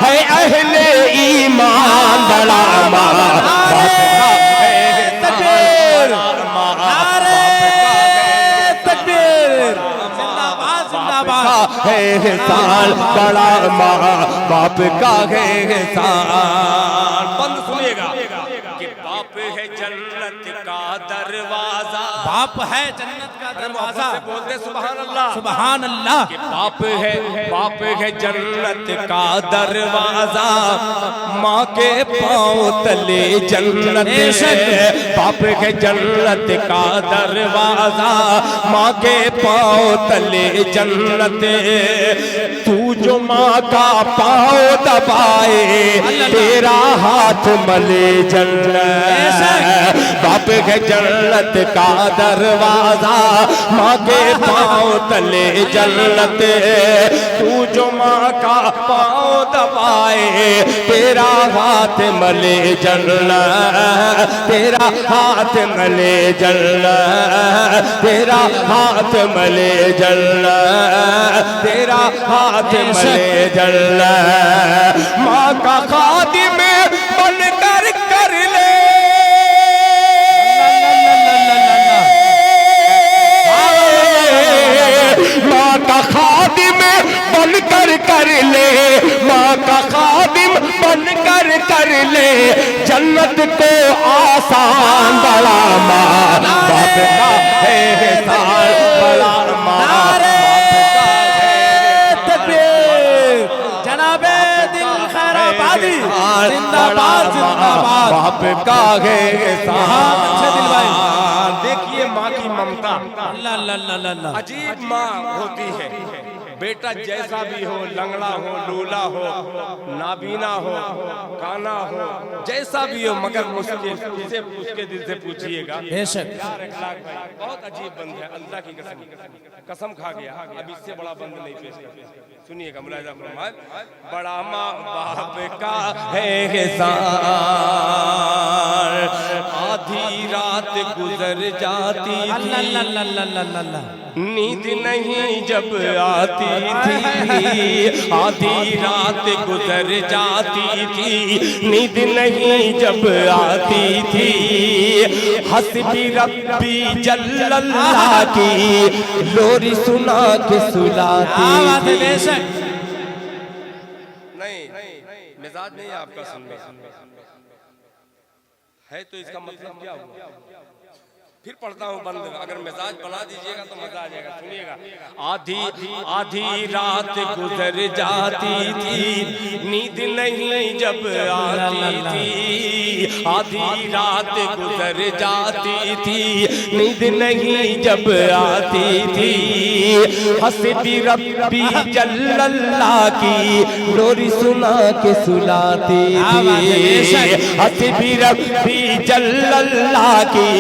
के अहले ईमान बड़ा माँ तकबीर, नारे तकबीर, जिंदाबाद जिंदाबाद है एहसान, बड़ा माँ बाप का है एहसान। बंद सुनिएगा कि बाप है जन्नत का दरवाजा, बाप है जन्नत का दरवाजा। बोलते सुभान अल्लाह, सुभान अल्लाह। बाप है जन्नत का दरवाजा, माँ के पाँव तले जन्नत है। बाप है जन्नत का दरवाजा, माँ के पाँव तले जन्नत। तू जो माँ का पाँव दबाए तेरा हाथ मले जन्नत। बाप है जन्नत का दरवाजा, माँ के पाँव तले जन्नत। तू जो माँ का पाँव दबाए तेरा हाथ मले जन्नत, तेरा हाथ मले जन्नत, तेरा हाथ मले जन्नत, तेरा हाथ मले जन्नत। माँ का खादिम बनकर कर ले, माँ का खादिम बनकर कर ले, माँ का खादिम बनकर कर ले जन्नत को आसान। बड़ा माँ बाप का है एहसान, बड़ा माँ बाप का है तकबीर। जनाबे दिल खैराबादी जिंदाबाद जिंदाबाद, बाप का है एहसान। दिल भाई देखिए माँ की ममता अजीब माँ होती है। बेटा जैसा भी हो, लंगड़ा हो, लूला हो, नाबीना हो, काना हो, जैसा भी हो, मगर उसके दिल से पूछिएगा। बहुत अजीब बंद है, अल्लाह की कसम खा गया। अब इससे बड़ा बंद नहीं पेश करते। सुनिएगा मुलाहिजा फरमाए, बड़ा माँ बाप का है एहसान, आधी रात गुजर जाती थी, नींद नहीं जब आती थी, आधी रात गुजर जाती थी, नींद नहीं जब आती थी, हस्बी रब्बी जल्लल्लाह की लोरी सुना के सुलाती थी। नहीं मिजाज नहीं आपका सुनने है तो इसका मतलब क्या हुआ? फिर पढ़ता हूँ बंद, अगर मिजाज बना दीजिएगा तो मजा आ जाएगा। सुनिएगा। आधी आधी रात गुजर जाती थी, नींद नहीं जब आती थी। आधी रात गुजर जाती थी, नींद नहीं जब आती थी। हस्बी रब्बी जल्लल्लाह की लोरी सुना के सुलाती थी। हस्बी रब्बी जल्लल्लाह की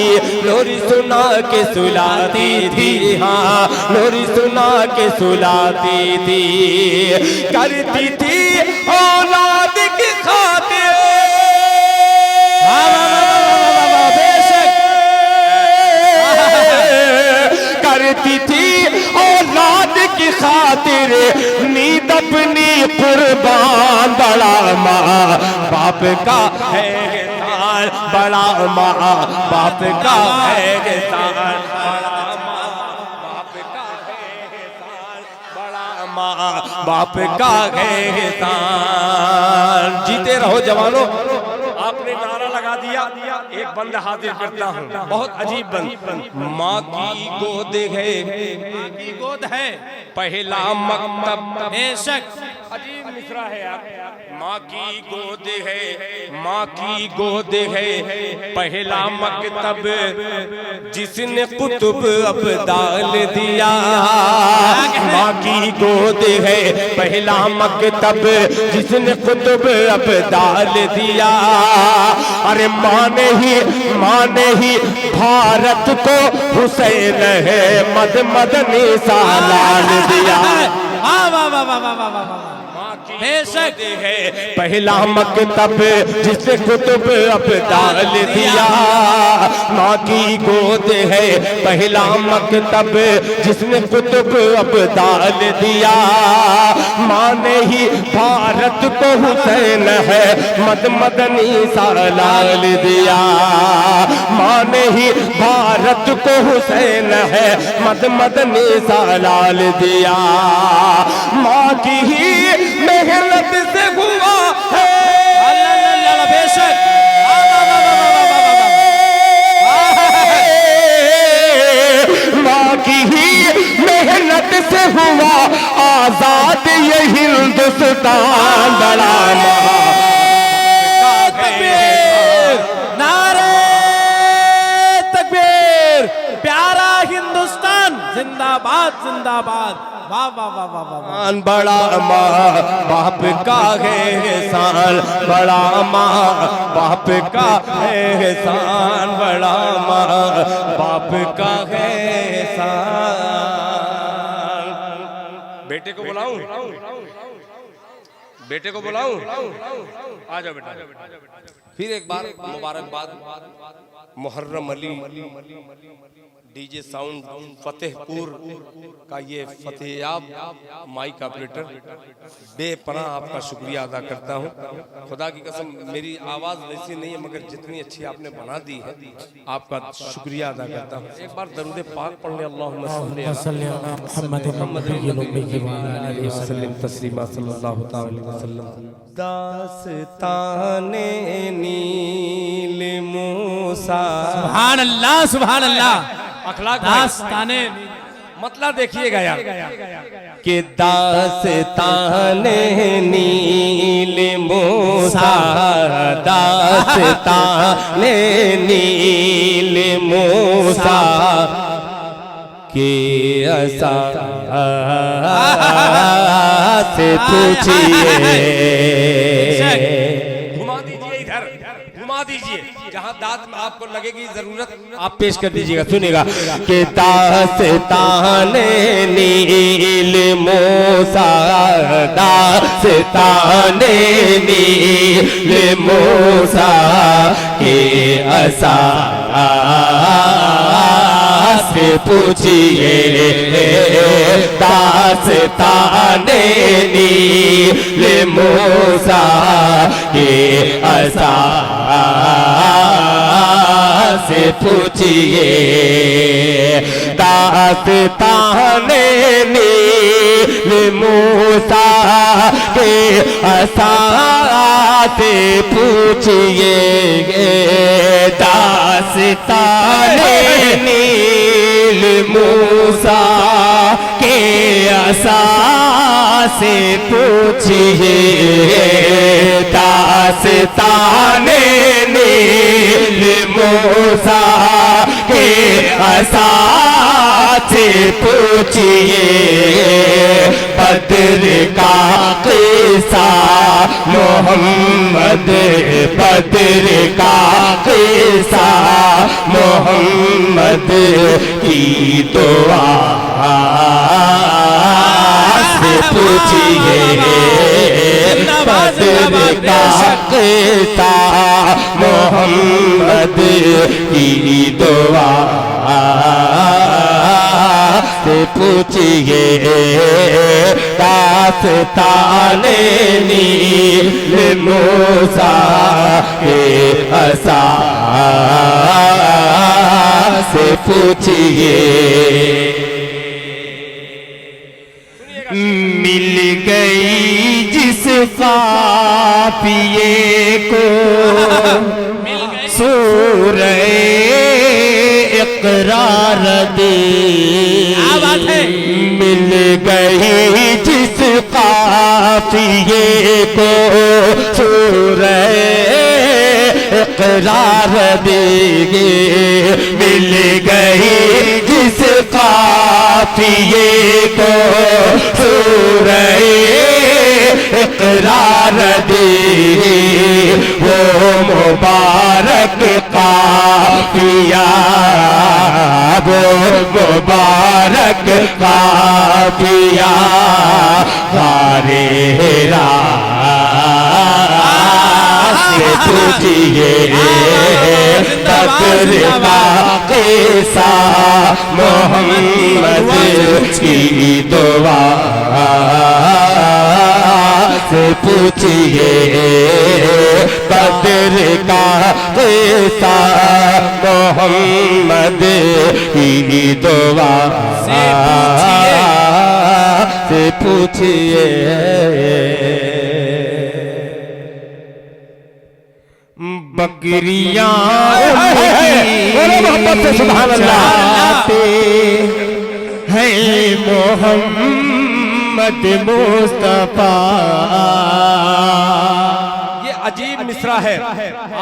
लोरी सुना के सुलाती थी। हाँ, लोरी सुना के सुलाती थी। करती थी औलाद की खातिर, बेशक करती थी औलाद की खातिर नींद अपनी कुर्बान। बड़ा माँ बाप का है एहसान, बड़ा माँ बाप का है एहसान, बड़ा माँ बाप का है एहसान, बड़ा माँ बाप का है एहसान। जीते रहो जवानों। आपने नारा लगा दिया। एक बंद हाजिर करता हूँ, बहुत अजीब बंद। माँ की गोद है, माँ की गोद है पहला मकतब। बेशक अजीब मिसरा है यार। माँ की गोद है, माँ की गोद है पहला मकतब, जिसने कुतुब अब्दाल दिया। माँ की गोद है पहला मकतब, जिसने कुतुब अब्दाल दिया। अरे माँ ने ही भारत को हुसैन है मदनी सा लाल दिया। वाह वाह वाह वाह वाह वाह वाह। बेशक है पहला मकतब, जिसने कुतुब अब्दाल दिया। माँ की गोद है पहला मकतब, जिसने कुतुब अब्दाल दिया। माँ ने ही भारत को हुसैन है मदनी सा लाल दिया। माँ ने ही भारत को हुसैन है मदनी सा लाल दिया। माँ की ही मेहनत से हुआ है। बेशक माँ की ही मेहनत से हुआ आजाद ये हिंदुस्तान। बड़ा तकबीर, नारे तकबीर। प्यारा हिंदुस्तान जिंदाबाद जिंदाबाद। वाह वाह वाह वाह वाह। बड़ा माँ बाप का है एहसान, बड़ा माँ बाप का है एहसान, बड़ा माँ बाप का है एहसान। बेटे को बुलाऊं, बेटे को बुलाऊं? आ जाओ बेटा। फिर एक बार मुबारकबाद मुहर्रम अली डीजे साउंड फतेहपुर का ये फतेहयाब माइक ऑपरेटर, बेपनाह आपका शुक्रिया अदा करता हूँ। खुदा की कसम मेरी आवाज़ वैसी नहीं है, मगर जितनी अच्छी आपने बना दी है आपका शुक्रिया अदा करता हूँ। एक बार दरूद पाक पढ़ लें। अल्लाहुम्मा सल्ली अला मुहम्मद वसल्लम तस्लीमा सल्लल्लाहु अलैहि वसल्लम। दास्ताने नील मूसा। सुभान अल्लाह सुभान अल्लाह। अखलाक दास्ताने मतलब देखिएगा यार कि दास्ताने नील मूसा, दास्ताने नील मूसा के असा से पूछिए। घुमा दीजिए इधर, घुमा दीजिए जहाँ दात में आपको लगेगी जरूरत आप पेश कर दीजिएगा। सुनिएगा कि दास्ताने नील मूसा, दास्ताने नील मूसा के असा से पूछिए। दास्ताने नील मूसा के असा से पूछिए। दास्ताने नील मूसा के असाते पूछिए दास्ताने नील मूसा के असा से पूछिए दास्ताने नील मूसा के असा से पूछिए बद्र का किस्सा मोहम्मद बद्र का किस्सा मोहम्मद की दुआ से पूछिए बद्र का किस्सा मोहम्मद की दुआ से पूछिए दास्ताने नील मूसा के असा से पूछिए मिल गई जिस काफिए को सूरह इक़रार दे मिल गई जिस काफिए को सूरह इक़रार देगे मिल गई जिस काफिए को सूरह इक़रार देगे वो मुबारक काफिया वो मुबारक काफिया गारे हिरा से पूछिए बद्र का किस्सा मोहम्मद की दुआ से पूछिए बद्र का किस्सा मोहम्मद की दुआ से पूछिए बकरियां सुभान अल्लाह है मोहम्मद मुस्तफा ये अजीब मिसरा है,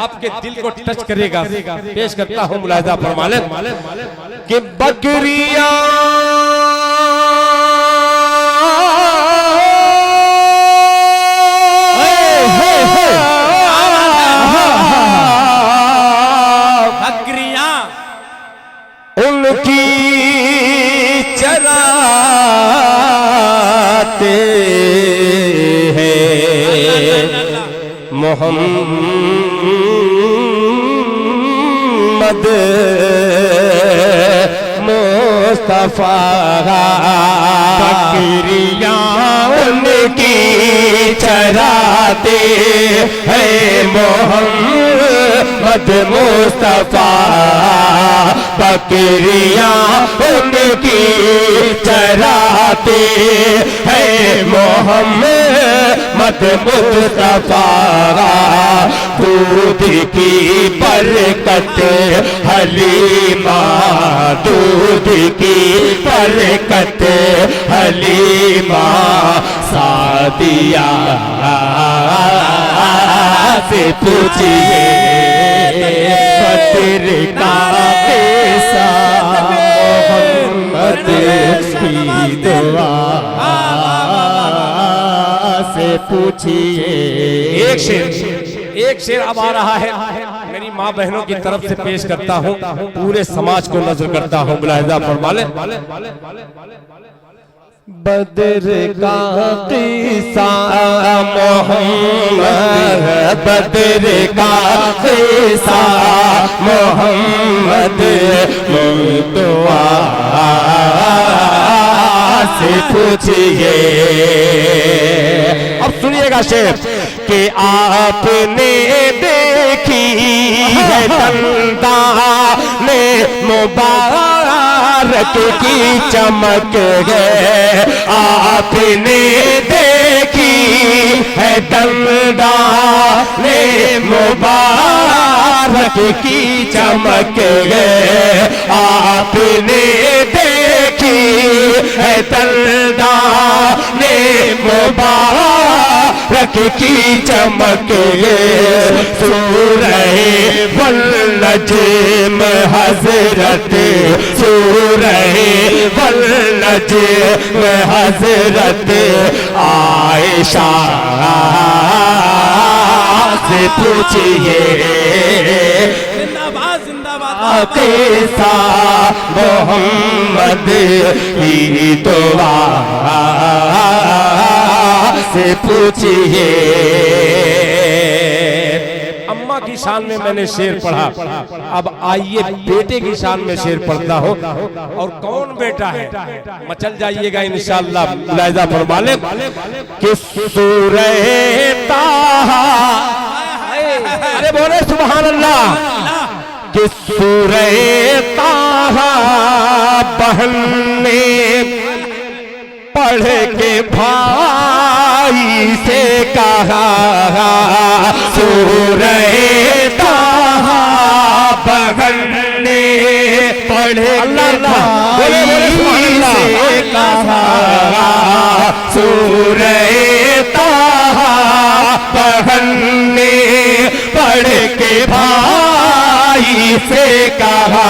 आपके दिल को टच करेगा। पेश करता हूँ मुलाहिजा फरमा लें कि बकरियां उनकी चराते हैं मोहम्मद मुस्तफा बकरियां उनकी चराते हैं मोहम्मद मुस्तफा बकरियां उनकी चराते हैं मोहम्मद मुस्तफा दूध की बरकत हलीमा दूध की बरकत हलीमा सादिया से पूछिए बद्र का किस्सा मोहम्मद की दुआ से पूछिए। एक शेर अब आ रहा है, मेरी माँ बहनों की तरफ से पेश करता हूँ, पूरे समाज को नजर करता हूँ, मुलाहिजा फरमा लें। बद्र का किस्सा मोहम्मद बद्र का किस्सा मोहम्मद मुस्तफा से पूछिए। अब सुनिएगा शेर कि आपने देखी है दंदाने मुबारक की चमक है आपने देखी है दंदाने मुबारक की चमक आपने देखी है दंदाने मुबारक की चमक सूरह वल नजम हजरत सूरह वल नजम हजरत आयशा से पूछिए जिंदाबाद जिंदाबाद कैसा मोहम्मद की दुआ से पूछिए। अम्मा की शान में मैंने शेर पढ़ा, अब आइए बेटे की शान में शेर पढ़ता हो। और कौन बेटा है, मचल जाइएगा इंशाअल्लाह। मुलाहिजा फरमा लें कि सूरह ताहा, अरे बोले सुभान अल्लाह, कि सूरह ताहा बहन ने पढ़ के भाई से कहा सूरह ताहा बहन ने पढ़ के भाई से कहा सूरह ताहा बहन ने पढ़ के भाई से कहा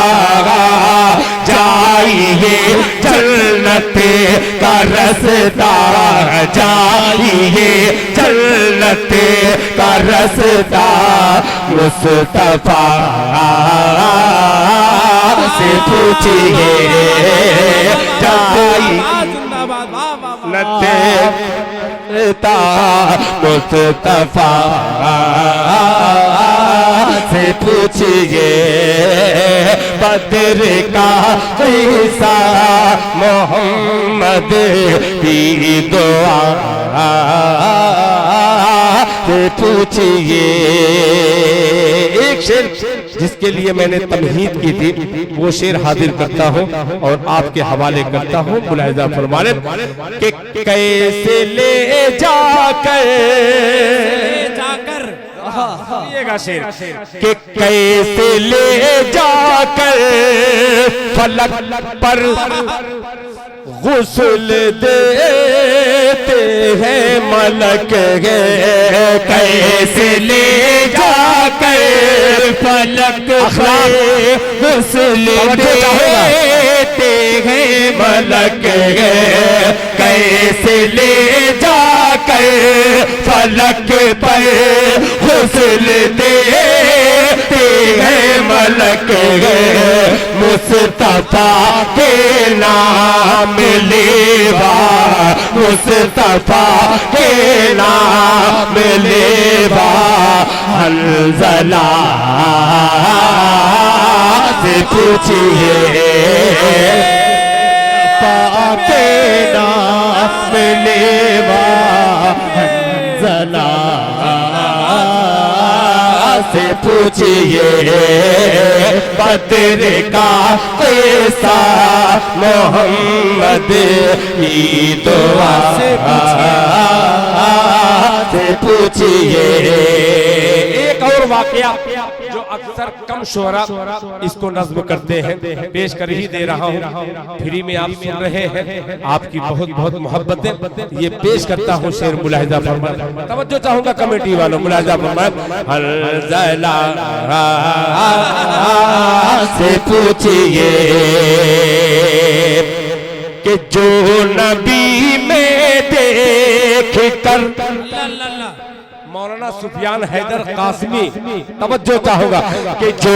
जाइए जन्नत का रास्ता जाइए जन्नत का रास्ता मुस्तफा से पूछिए जाइए जिंदाबाद वाह वाह वाह नता मुस्तफा से पूछिए बदर का किस्सा मोहम्मद की दुआ से पूछिए। एक शेर जिसके लिए मैंने तमहीद की थी वो शेर हाजिर करता हूँ और आपके हवाले करता हूँ। मुलाहिजा फरमा लें कि कैसे ले जाकर सुनिएगा शेर कि कैसे ले जाकर फलक पर गुस्ल देते हैं मलक कैसे ले जाकर फलक पर गुस्ल देते हैं मलक कैसे ले जाकर फलक पर गुस्ल देते हैं मलक मुस्तफा के नाम लेवा मुस्तफा के नाम लेवा हंज़ला से पूछिए पाके नाम लेवा हंज़ला से पूछिए बदर का किस्सा मोहम्मद की दुआ से पूछिए। एक और वाकया जो अक्सर कम शोहरा इसको नज्म करते हैं, पेश कर ही दे रहा हूँ, फ्री में आप सुन रहे हैं, आपकी बहुत बहुत मोहब्बत है, ये पेश करता हूँ शेर। मुलाहिजा फरमाएं, तवज्जो चाहूंगा कमेटी वालों, मुलाहिजा फरमाएं। हंज़ला से पूछिए कि जो नबी में देख कर मौलाना सुफियान हैदर कासमी, तवज्जो चाहूंगा कि जो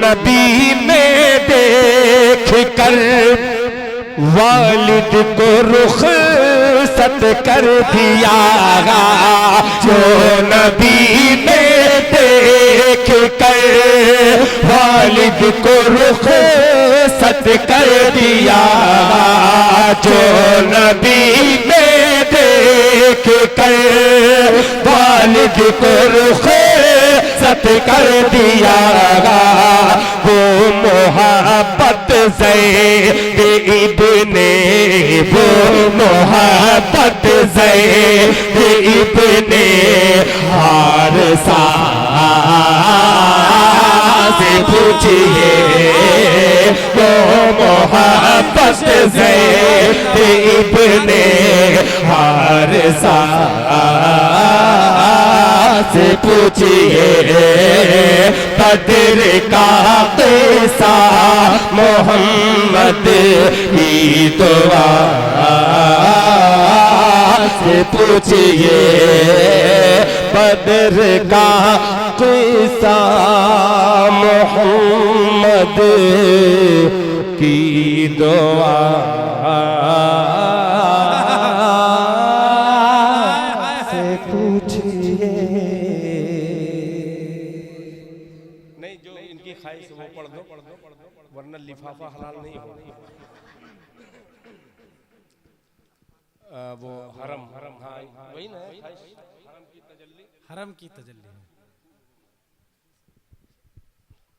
नबी में देख कर वालिद को रुखसत कर दिया जो नबी में देख कर वालिद को रुखसत कर दिया जो नबी में देख कर वालिद को रुखसत कर दिया वो मोहब्बत ज़ैद इब्ने वो मोहब्बत ज़ैद इब्ने हारिसा से पूछिए, वो मोहब्बत ज़ैद इब्ने हारिसा से पूछिए, बदर का क़िस्सा मोहम्मद की दुआ से पूछिए, बदर का क़िस्सा मोहम्मद की दुआ से पूछिए। नहीं, जो इनकी ख्वाहिश वो पढ़ दो, वरना लिफाफा हलाल नहीं होगा। वो हरम, हाँ वही ना, हरम की तजल्ली।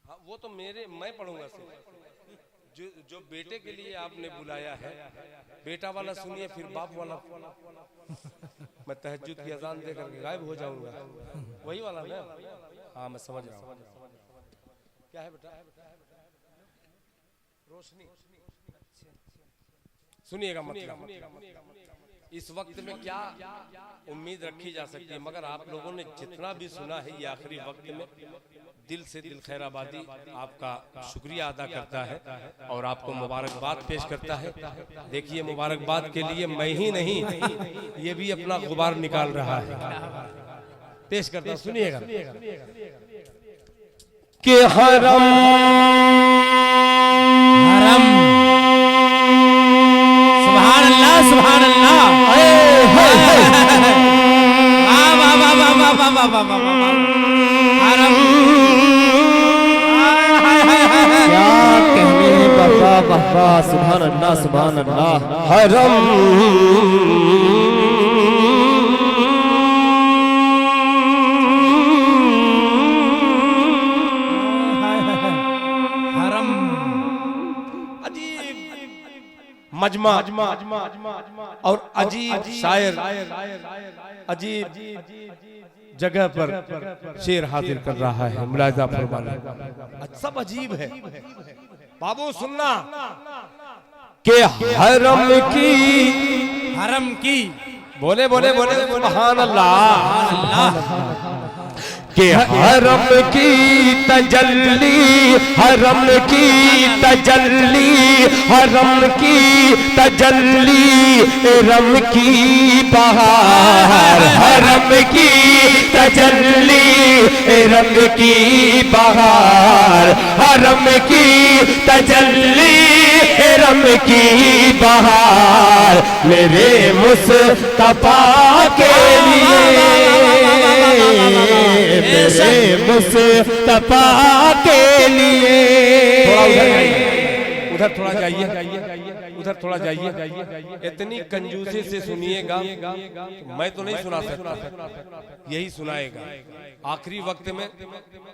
हाँ, वो तो मैं पढ़ूंगा सिर्फ। जो बेटे के लिए आपने बुलाया है, बेटा वाला सुनिए, फिर बाप वाला मैं तहज्जुद की अजान दे करके गायब हो जाऊंगा, वही वाला ना। हाँ मैं समझ रहा हूँ। क्या है बेटा? रोशनी। सुनिएगा मतलब इस वक्त में क्या उम्मीद रखी जा सकती है, मगर आप लोगों ने जितना भी सुना है ये आखिरी वक्त में दिल से दिल खैराबादी आपका शुक्रिया अदा करता है और आपको मुबारकबाद पेश करता है। देखिए, मुबारकबाद के लिए मैं ही नहीं, ये भी अपना गुबार निकाल रहा है। पेश करता, सुनिएगा। कि हरम हरम, सुभान अल्लाह, सुभान अल्लाह। हरम क्या कहने बाबा, बाबा सुभान अल्लाह, सुभान अल्लाह। हरम मजमा और अजीब शायर, अजीब जगह पर शेर हाजिर कर रहा है। मुलाहिजा फरमाना, सब अजीब है। बाबू सुनना के हरम की बोले बोले बोले सुभान अल्लाह। के हरम की तजल्ली, हरम की तजल्ली, हरम की तजल्ली, रम की बहार, हरम की तजल्ली, रंग की बहार, हरम की तजल्ली, रम की बहार, मेरे मुस्तफा के लिए, मेरे मुस्तफा के लिए। उधर थोड़ा जाइए, उधर थोड़ा जाइए। इतनी कंजूसी से सुनिएगा, मैं तो नहीं सुना सकता, यही सुनाएगा। आखिरी वक्त में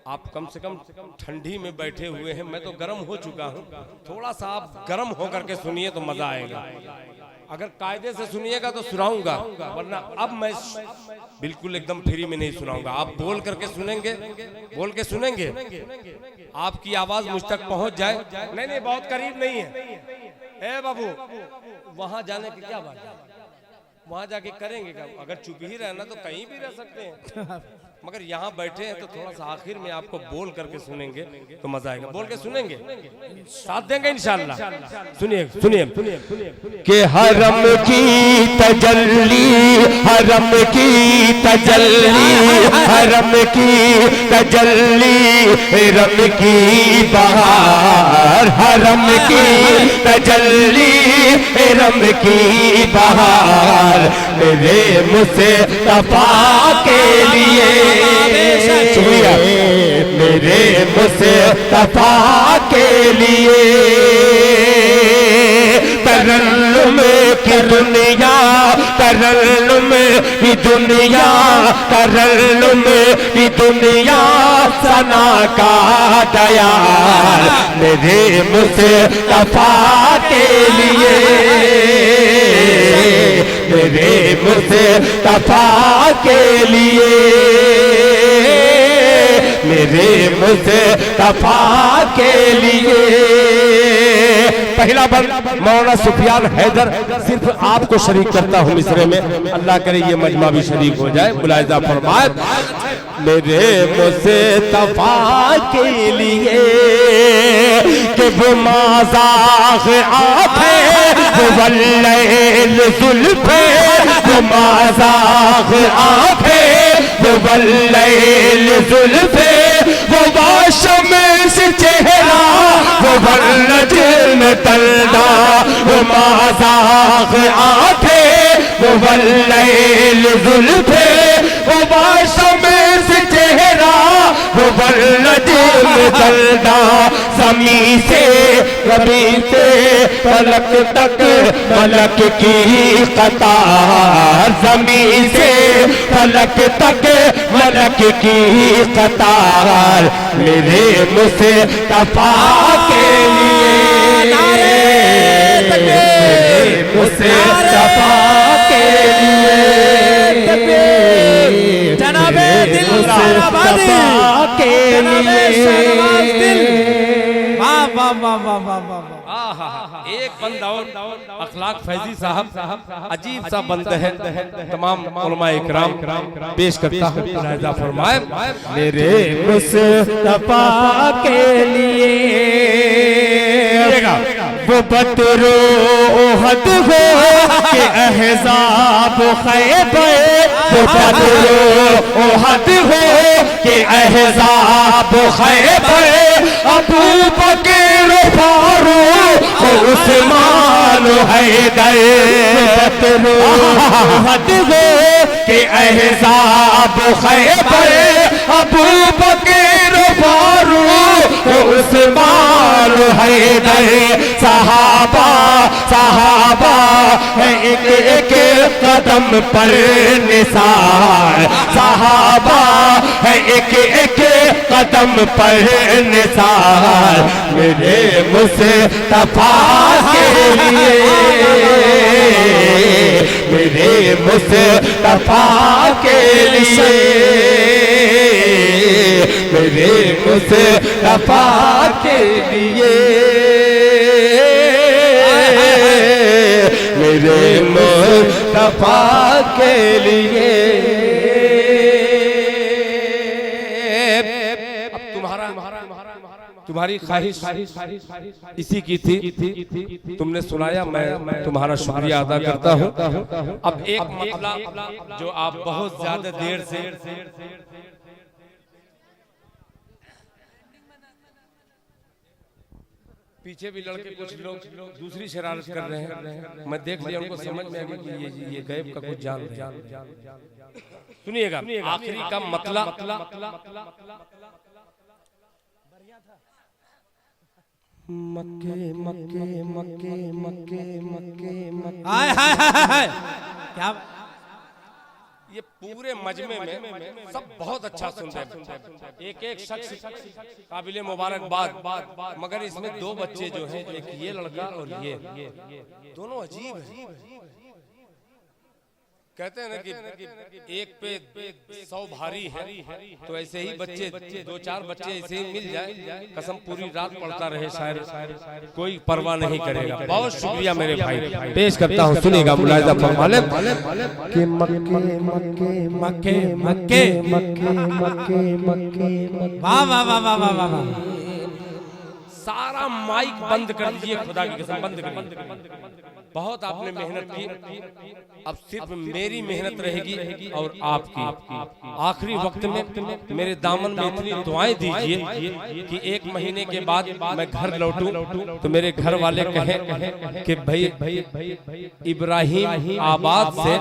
आप कम से कम ठंडी में बैठे हुए हैं, मैं तो गर्म हो चुका हूँ। थोड़ा सा आप गर्म होकर के सुनिए तो मजा आएगा। अगर कायदे से सुनिएगा तो सुनाऊंगा, वरना अब मैं बिल्कुल एकदम फ्री में नहीं सुनाऊंगा। आप बोल करके सुनेंगे, बोल के सुनेंगे, आपकी आवाज मुझ तक पहुंच जाए। नहीं नहीं, बहुत करीब नहीं है। ए बाबू, वहां जाने की क्या बात है? वहां जाके करेंगे क्या? अगर चुप ही रहना तो कहीं भी रह सकते हैं, मगर यहाँ बैठे हैं तो थोड़ा सा आखिर में आपको बोल करके सुनेंगे तो मजा आएगा। बोल के सुनेंगे, साथ देंगे इंशाल्लाह। सुनिए सुनिए कि हरम की तजल्ली, हरम की तजल्ली, हरम की तजल्ली, रम की बहार, हरम की तजल्ली, रम की बहार, मेरे मुस्तफा के लिए, मेरे मुस्तफा के लिए तरन्नुम की दुनिया तरन्नुम की दुनिया तरन्नुम की दुनिया सना का दयाल मेरे मुस्तफा के लिए मेरे मुस्तफा के लिए मेरे मुस्तफा के लिए। पहला बंद मौलाना सुफियान हैदर सिर्फ आपको शरीक करता हूँ मिसरे में, अल्लाह करे ये मजमा भी शरीक हो जाए। मुलाहिजा फरमाए मेरे मुस्तफा के लिए कि वो माज़ाक़ आँखें वो वल्लैल ज़ुल्फ़े वो माज़ाक़ आँखें वो वल्लैल ज़ुल्फ़े वो वाशमस चेहरा वो वल्लजन तलदा वो माज़ाक़ आँखें वो वल्लैल ज़ुल्फ़े वो वाशमस चेहरा वो वल्लजन तलदा ज़मीं से कभी से फलक तक मलक की कतार ज़मीं से फलक तक मलक की कतार मेरे मुस्तफा के लिए मेरे मुस्तफा के लिए जनाबे दिल खैराबादी के लिए। वाह वाह वाह वाह वाह वाह। एक बंद और अखलाक फैजी साहब अजीब सा बंद है, तमाम उलमा इकराम पेश करता हूँ। मुलाहिजा फरमाए मेरे मुस्तफा के लिए वो बदरो ओहद हो के अहज़ाब खैबर वो बदरो ओहद हो के अहज़ाब खैबर अबू बकर फारूक उस्मान हैदर बदरो ओहद हो के अहज़ाब खैबर अबू बकर फारूक उस्मान हैदर सहाबा सहाबा है एक एक कदम पर निसार सहाबा है एक एक कदम पर निसार मेरे मुस्तफा के लिए मेरे मुस्तफा के लिए मेरे मुस्तफा के लिए मेरे मुस्तफा के लिए। अब तुम्हारी ख्वाहिश इसी की थी, तुमने सुनाया, मैं तुम्हारा शुक्रिया अदा करता हूँ। अब एक मसला जो आप बहुत ज्यादा देर से पीछे भी लड़के कुछ लोग दूसरी शरारत कर रहे हैं, मैं देख लिया, उनको समझ में आ गया कि ये गैब का कुछ जान रहे हैं। सुनिएगा आखिरी का मतला मक्के मक्के मक्के मक्के मक्के मक्के हाय हाय हाय क्या ये पूरे मजमे में सब बहुत अच्छा सुन रहे हैं, एक एक शख्स काबिले मुबारकबाद, मगर इसमें दो बच्चे जो हैं, एक ये लड़का और ये दोनों अजीब हैं। कहते हैं ना कि एक पे 100 भारी है, तो ऐसे ही बच्चे 2-4 बच्चे ऐसे ही मिल जाए, कसम पूरी रात पढ़ता रहे शायर, कोई परवाह नहीं करेगा। बहुत शुक्रिया मेरे भाई, पेश करता हूँ, सुनिएगा। मुलाहिजा फरमाए कि मक्के मक्के मक्के मक्के मक्के मक्के मक्के वाह वाह वाह वाह वाह वाह। सारा माइक बंद कर दीजिए, खुदा की कसम बंद कर दीजिए। बहुत आपने मेहनत की, अब सिर्फ मेरी मेहनत रहेगी और आपकी। आखिरी वक्त में मेरे दामन में इतनी दुआएं दीजिए कि 1 महीने के बाद मैं घर लौटूं तो मेरे घर वाले कहें कि भाई इब्राहिम आबाद से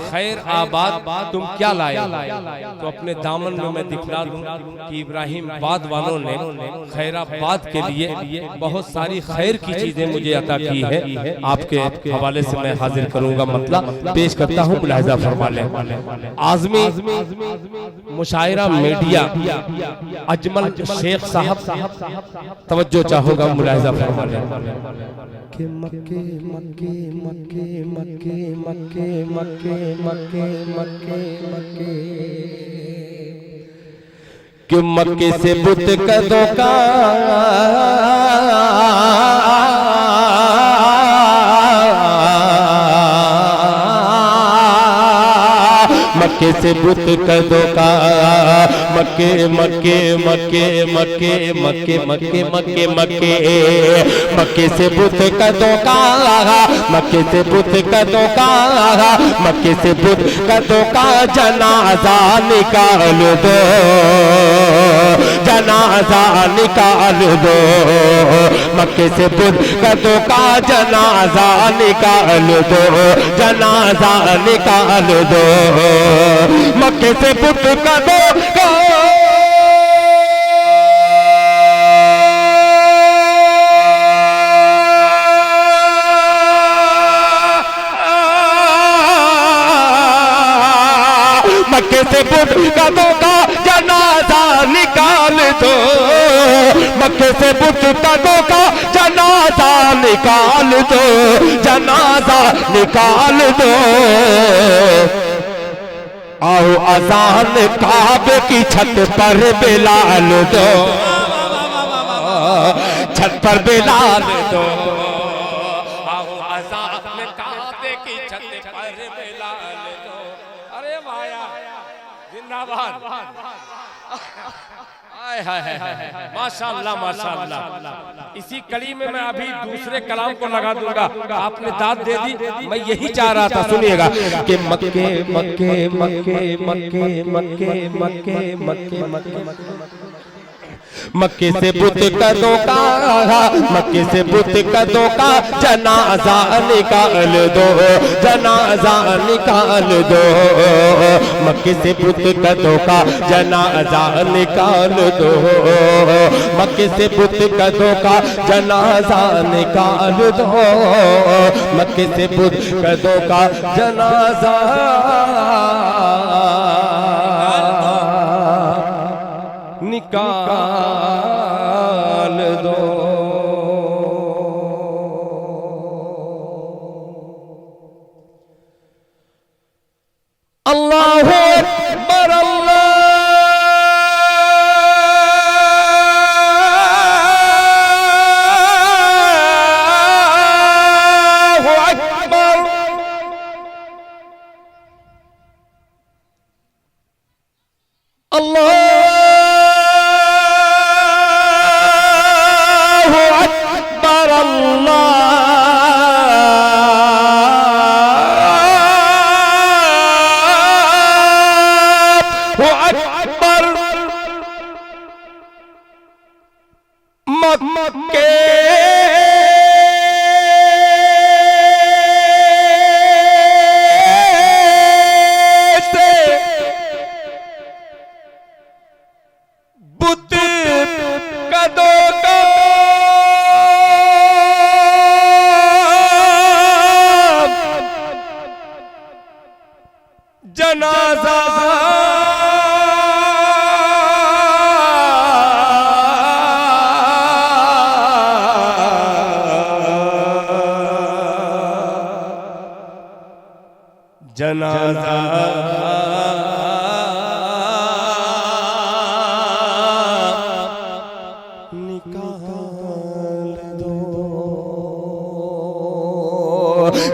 खैर आबाद तुम क्या लाए, तो अपने दामन में मैं दिखला दूं कि इब्राहिम बाद वालों ने खैराबाद के लिए बहुत सारी खैर की चीजें मुझे अता की है। आपके हवाले से मैं हाजिर करूंगा, मतलब पेश करता हूँ, मुलाहिजा फरमा लें। आज़मी मुशायरा मीडिया अजमल शेख साहब तवज्जो चाहूंगा, मुलाहिजा फरमा लें। मक्के मक्के मक्के मक्के मक्के मक्के मक्के मक्के मक्के मक्के कि मक्के से बुत कदों का मक्के से बुत कदों का मक्के मक्के मक्के मक्के मक्के मक्के मक्के मक्के मक्के से बुत कदों का मक्के से बुत कदों का मक्के से बुत कदों का जनाजा निकाल दो, जनाजा निकाल दो, मक्के से बुत कदों का जनाजा निकाल दो, जनाजा निकाल दो, मक्के से बुत कदों का मक्के से बुत कदों का जनाजा निकाल दो, मक्के से बुत कदों का जनाजा निकाल दो, जनाजा निकाल दो। आओ अजान काबे की छत पर बिलाल दो, छत पर बिलाल दो, आओ अजान काबे की छत पर बिलाल दो। अरे भाया जिंदाबाद, माशाअल्लाह माशाअल्लाह। इसी कली में मैं अभी दूसरे कलाम को लगा दूंगा, आपने दाद दे दी, मैं यही चाह रहा था। सुनिएगा कि मक्के मक्के मक्के मक्के मक्के मक्के मक्के मक्के मक्के से बुत कदों का मक्के से बुत कदों का जनाजा निकाल दो, जनाजा निकाल दो, मक्के से बुत कदों का जनाजा निकाल दो, मक्के से बुत कदों का जनाजा निकाल दो, मक्के से बुत कदों का जनाजा निकाल दो। अल्लाहु अकबर अल्लाहु अकबर। अल्लाह मक्के से बुत कदों का जनाजा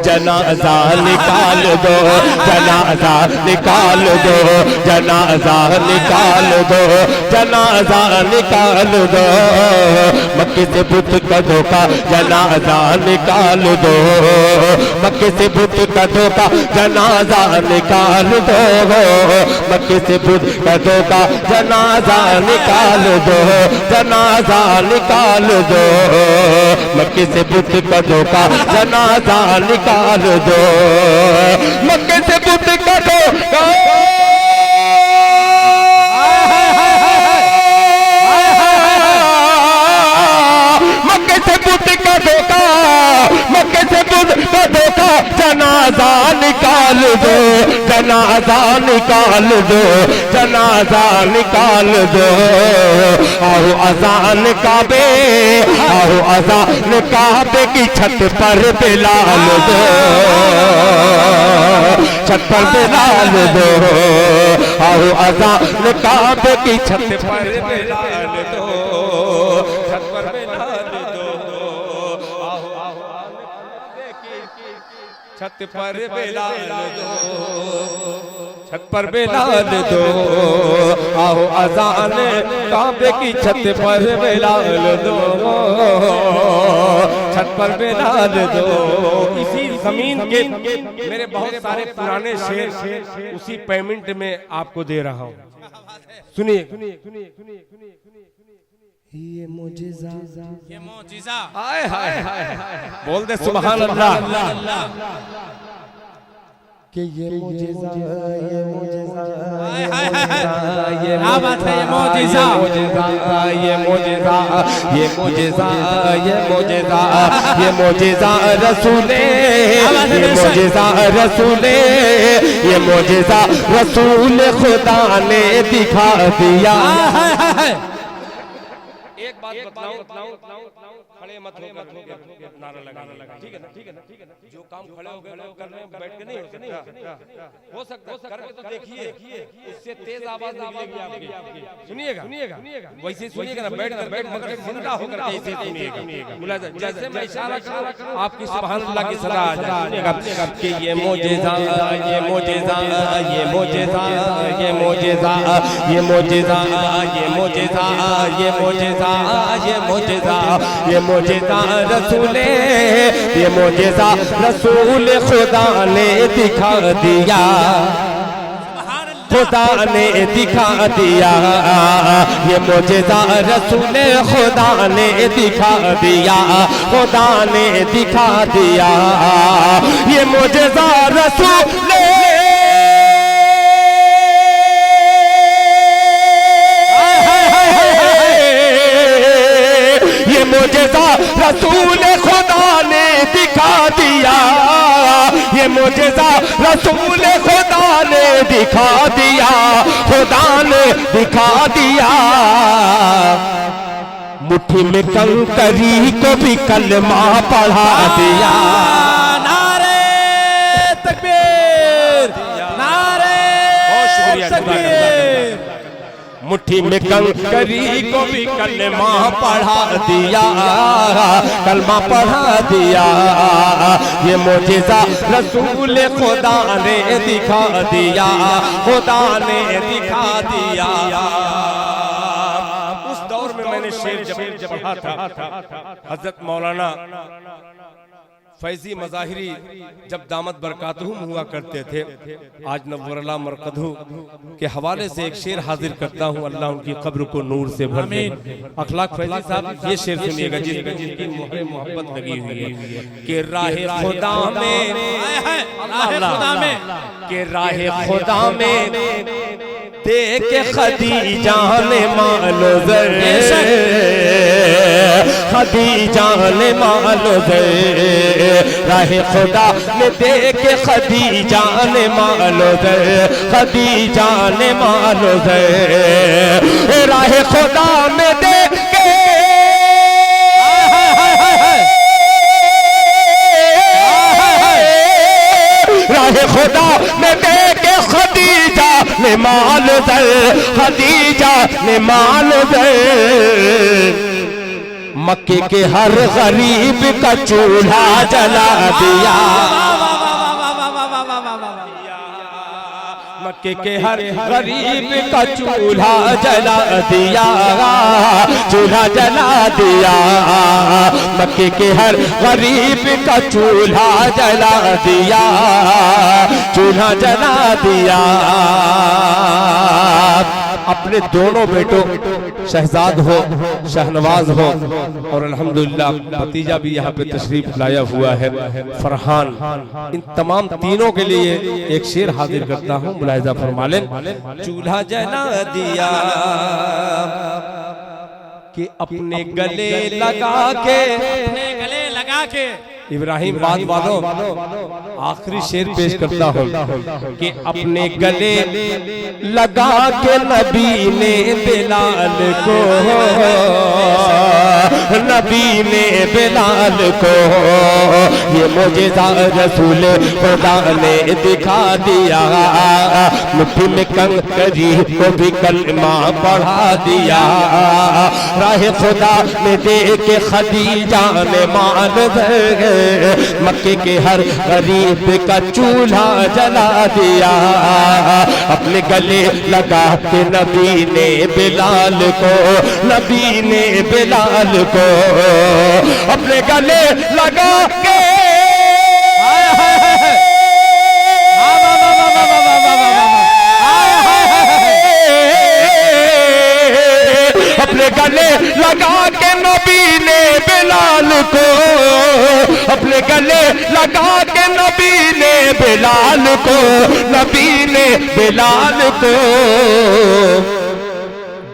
जनाजा निकाल दो, जनाजा निकाल दो, जनाजा निकाल दो, जनाजा निकाल दो, जनाजा निकाल दो, मक्के से बुत कदों का जनाजा निकाल दो, मक्के से बुत कदों का जनाजा निकाल दो, मक्के से बुत कदों का जनाजा निकाल दो, जनाजा निकाल दो, मक्के से बुत कदों का जनाजा निकाल दो, मक्के से बुत कदों का मक्के से बुत कदों का मक्के से बुत जनाजा निकाल दो, जनाजा निकाल दो, जनाजा निकाल दो। आओ अजान काबे, आओ अजान काबे की छत पर बिलाल दो, छत पर बिलाल दो। आओ अजान काबे की छत पर बिलाल दो, छत पर बिलाल दो। छत पर बिलाल दो, छत पर बिलाल दो। आओ अजान काबे की छत पर बिलाल दो, छत पर बिलाल दो। इसी जमीन के मेरे बहुत सारे पुराने शेर उसी पेमेंट में आपको दे रहा हूँ। सुनिए, ये मुजिज़ा, ये मौजिज़ा, हाय हाय हाय, बोल दे सुभान अल्लाह कि ये मुजिज़ा, ये मुजिज़ा, हाय हाय हाय, क्या बात है, ये मौजिज़ा, ये मुजिज़ा, ये मुजिज़ा, ये मुजिज़ा, ये मुजिज़ा रसूले, ये मुजिज़ा रसूले, ये मुजिज़ा रसूल खुदा ने दिखा दिया। एक बात बतलाऊं, खड़े मत हो नारा लगा, ठीक है ना, ठीक है ना, ठीक है ना। जो काम खड़े हो गए लोग कर रहे हैं, बैठ के नहीं हो सकता करके तो देखिए, इससे तेज आवाज निकलेगी आपकी। सुनिएगा, वैसे सुनिएगा ना, बैठ कर मगर जिंदा होकर ऐसे सुनिएगा। जैसे मैं इशारा करूं आपकी सुभान अल्लाह की सदा आ जाएगा कि ये मुजिज़ा, ये मुजिज़ा, ये मुजिज़ा, ये मुजिज़ा, ये मुजिज़ा, ये मुजिज़ा, ये मुजिज़ा, ये मुजिज़ा, ये मुजिज़ा रसूले, ये मुजिज़ा रसूल खुदा ने दिखा दिया, खुदा ने दिखा दिया। ये मुजिज़ा रसूल खुदा ने दिखा दिया, खुदा ने दिखा दिया। ये मुजिज़ा रसूल, ये मुजिज़ा रसूल खुदा ने दिखा दिया, ये मुजिज़ा रसूल खुदा ने दिखा दिया, खुदा ने दिखा दिया। मुट्ठी में कंकरी को भी कलमा पढ़ा दिया। नारे तकबीर, नारे तकबीर। मुट्ठी में कंकरी को भी कलमा पढ़ा दिया, कलमा पढ़ा दिया। ये मुजिज़ा रसूल खुदा ने दिखा दिया, खुदा ने दिखा दिया। उस दौर में मैंने शेर जब पढ़ा था, हजरत मौलाना फैजी मज़ाहिरी जब दामत बरकातहुम हुआ करते थे, आज नव्वरल्लाह मरकदहू के हवाले से एक शेर हाजिर करता हूँ। अल्लाह उनकी कब्र को नूर से भर दे। अखलाक फैजी साहब ये शेर सुनिएगा जिनकी मोहरे मोहब्बत लगी हुई है कि राहे खुदा में, खुदा में, कि राहे खुदा में देख खदीजा ने मालो जर, खदीजा ने मालो जर, राहे खुदा ने देख खदीजा ने मालो जर, खदीजा ने मालो जर, राहे खुदा में देख राहे खुदा में देख खदीजा ने माल दर, खदीजा ने माल दर। मक्के के हर गरीब का चूल्हा जला दिया, मक्के के हर गरीब का चूल्हा जला दिया, चूल्हा जला दिया। मक्के के हर गरीब का चूल्हा जला दिया, चूल्हा जला दिया। अपने दोनों बेटों शहजाद हो, शहनवाज हो और अल्हम्दुलिल्लाह भतीजा भी यहाँ पे तशरीफ लाया हुआ है फरहान, इन तमाम तीनों के लिए एक शेर हाजिर करता हूँ, मुलाहिजा फरमा लें। चूल्हा जला दिया कि अपने गले लगा के, अपने गले लगा के इब्राहिम बात वालों आखिरी शेर पेश करता हूँ कि अपने गले लगा के नबी ने बिलाल को, नबी ने बिलाल को ये मुझेज़ा रसूल खुदा ने दिखा दिया। मुट्ठी में कंकरी को भी कलमा पढ़ा दिया। राह खुदा में दे के खदीजा ने मान दे मक्के के हर गरीब का चूल्हा जला दिया। अपने गले लगा के नबी ने बिलाल को, नबी ने बिलाल को अपने गले लगा के अपने गले लगा के नबी ने बिलाल को, अपने गले लगा के नबी ने बिलाल को, नबी ने बिलाल को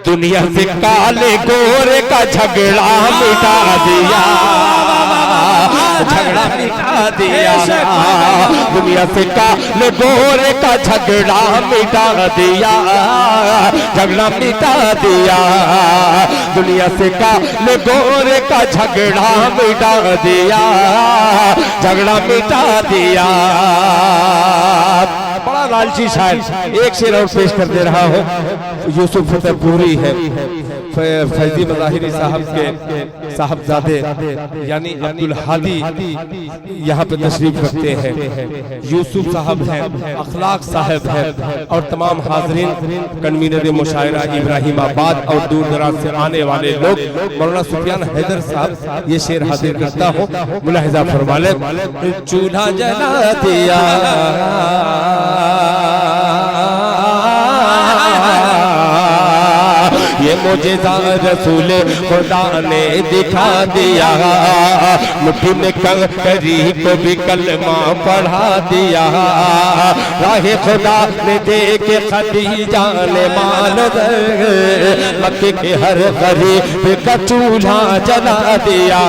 दुनिया से काले गोरे का झगड़ा मिटा दिया, झगड़ा मिटा दिया। दुनिया से काले गोरे का झगड़ा मिटा दिया, झगड़ा मिटा दिया। दुनिया से काले गोरे का झगड़ा मिटा दिया, झगड़ा मिटा दिया। बड़ा लालची शायर, एक शेर और पेश कर दे रहा हूँ। यूसुफ फतेहपुरी है, फैजी मज़ाहिरी साहब के साहबजादे यानी अब्दुल हादी यहाँ पे तशरीफ रखते हैं। यूसुफ साहब हैं, अखलाक साहब हैं और तमाम हाजरीन कन्वीनर मुशायरा इब्राहिमाबाद और दूर दराज से आने वाले लोग। मौलाना सुफियान हैदर साहब ये शेर हाजिर करता हूँ, मुलाहिजा फरमा ले। चूल्हा जला दिया ये मुझेज़ा रसूल खुदा ने दिखा दिया। मुट्ठी में कंकरी को भी कलमा पढ़ा दिया। राह खुदा ने दे के खदीजा ने मान दे मक्के के हर गरीब का चूल्हा जला दिया।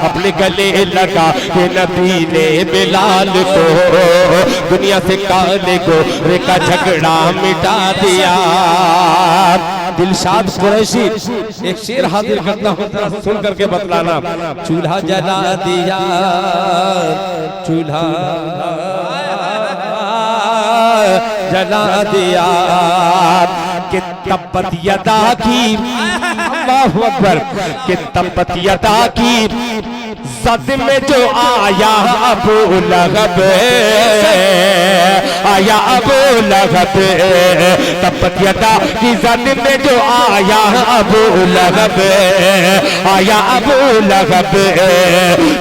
अपने गले लगा के नबी ने बिलाल को दुनिया से काले गोरे का झगड़ा मिटा दिया। दिलशाद कुरैशी एक शेर हाजिर करता हूँ, जरा सुन करके बतलाना। चूल्हा जला दिया, चूल्हा जला दिया कि तब्बत यदा की, अल्लाहु अकबर, कि तब्बत यदा की सद में जो आया अबू लहब, आया अबू लहब। तब्बत यदा की सद में जो आया अबू लहब, आया अबू लहब।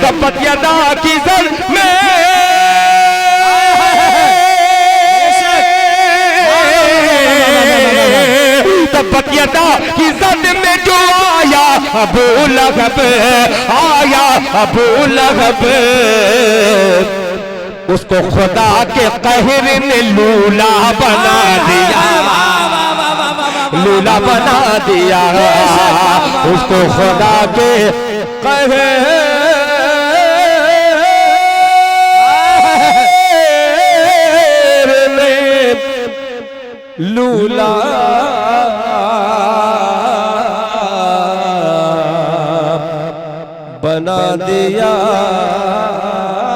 तब्बत यदा की सद में तब्बत यदा की सद में जो आया अबू लहब, आया अबू लहब। उसको खुदा के कहर ने लूला बना दिया, लूला बना दिया। उसको खुदा के कहर ने लूला बना दिया।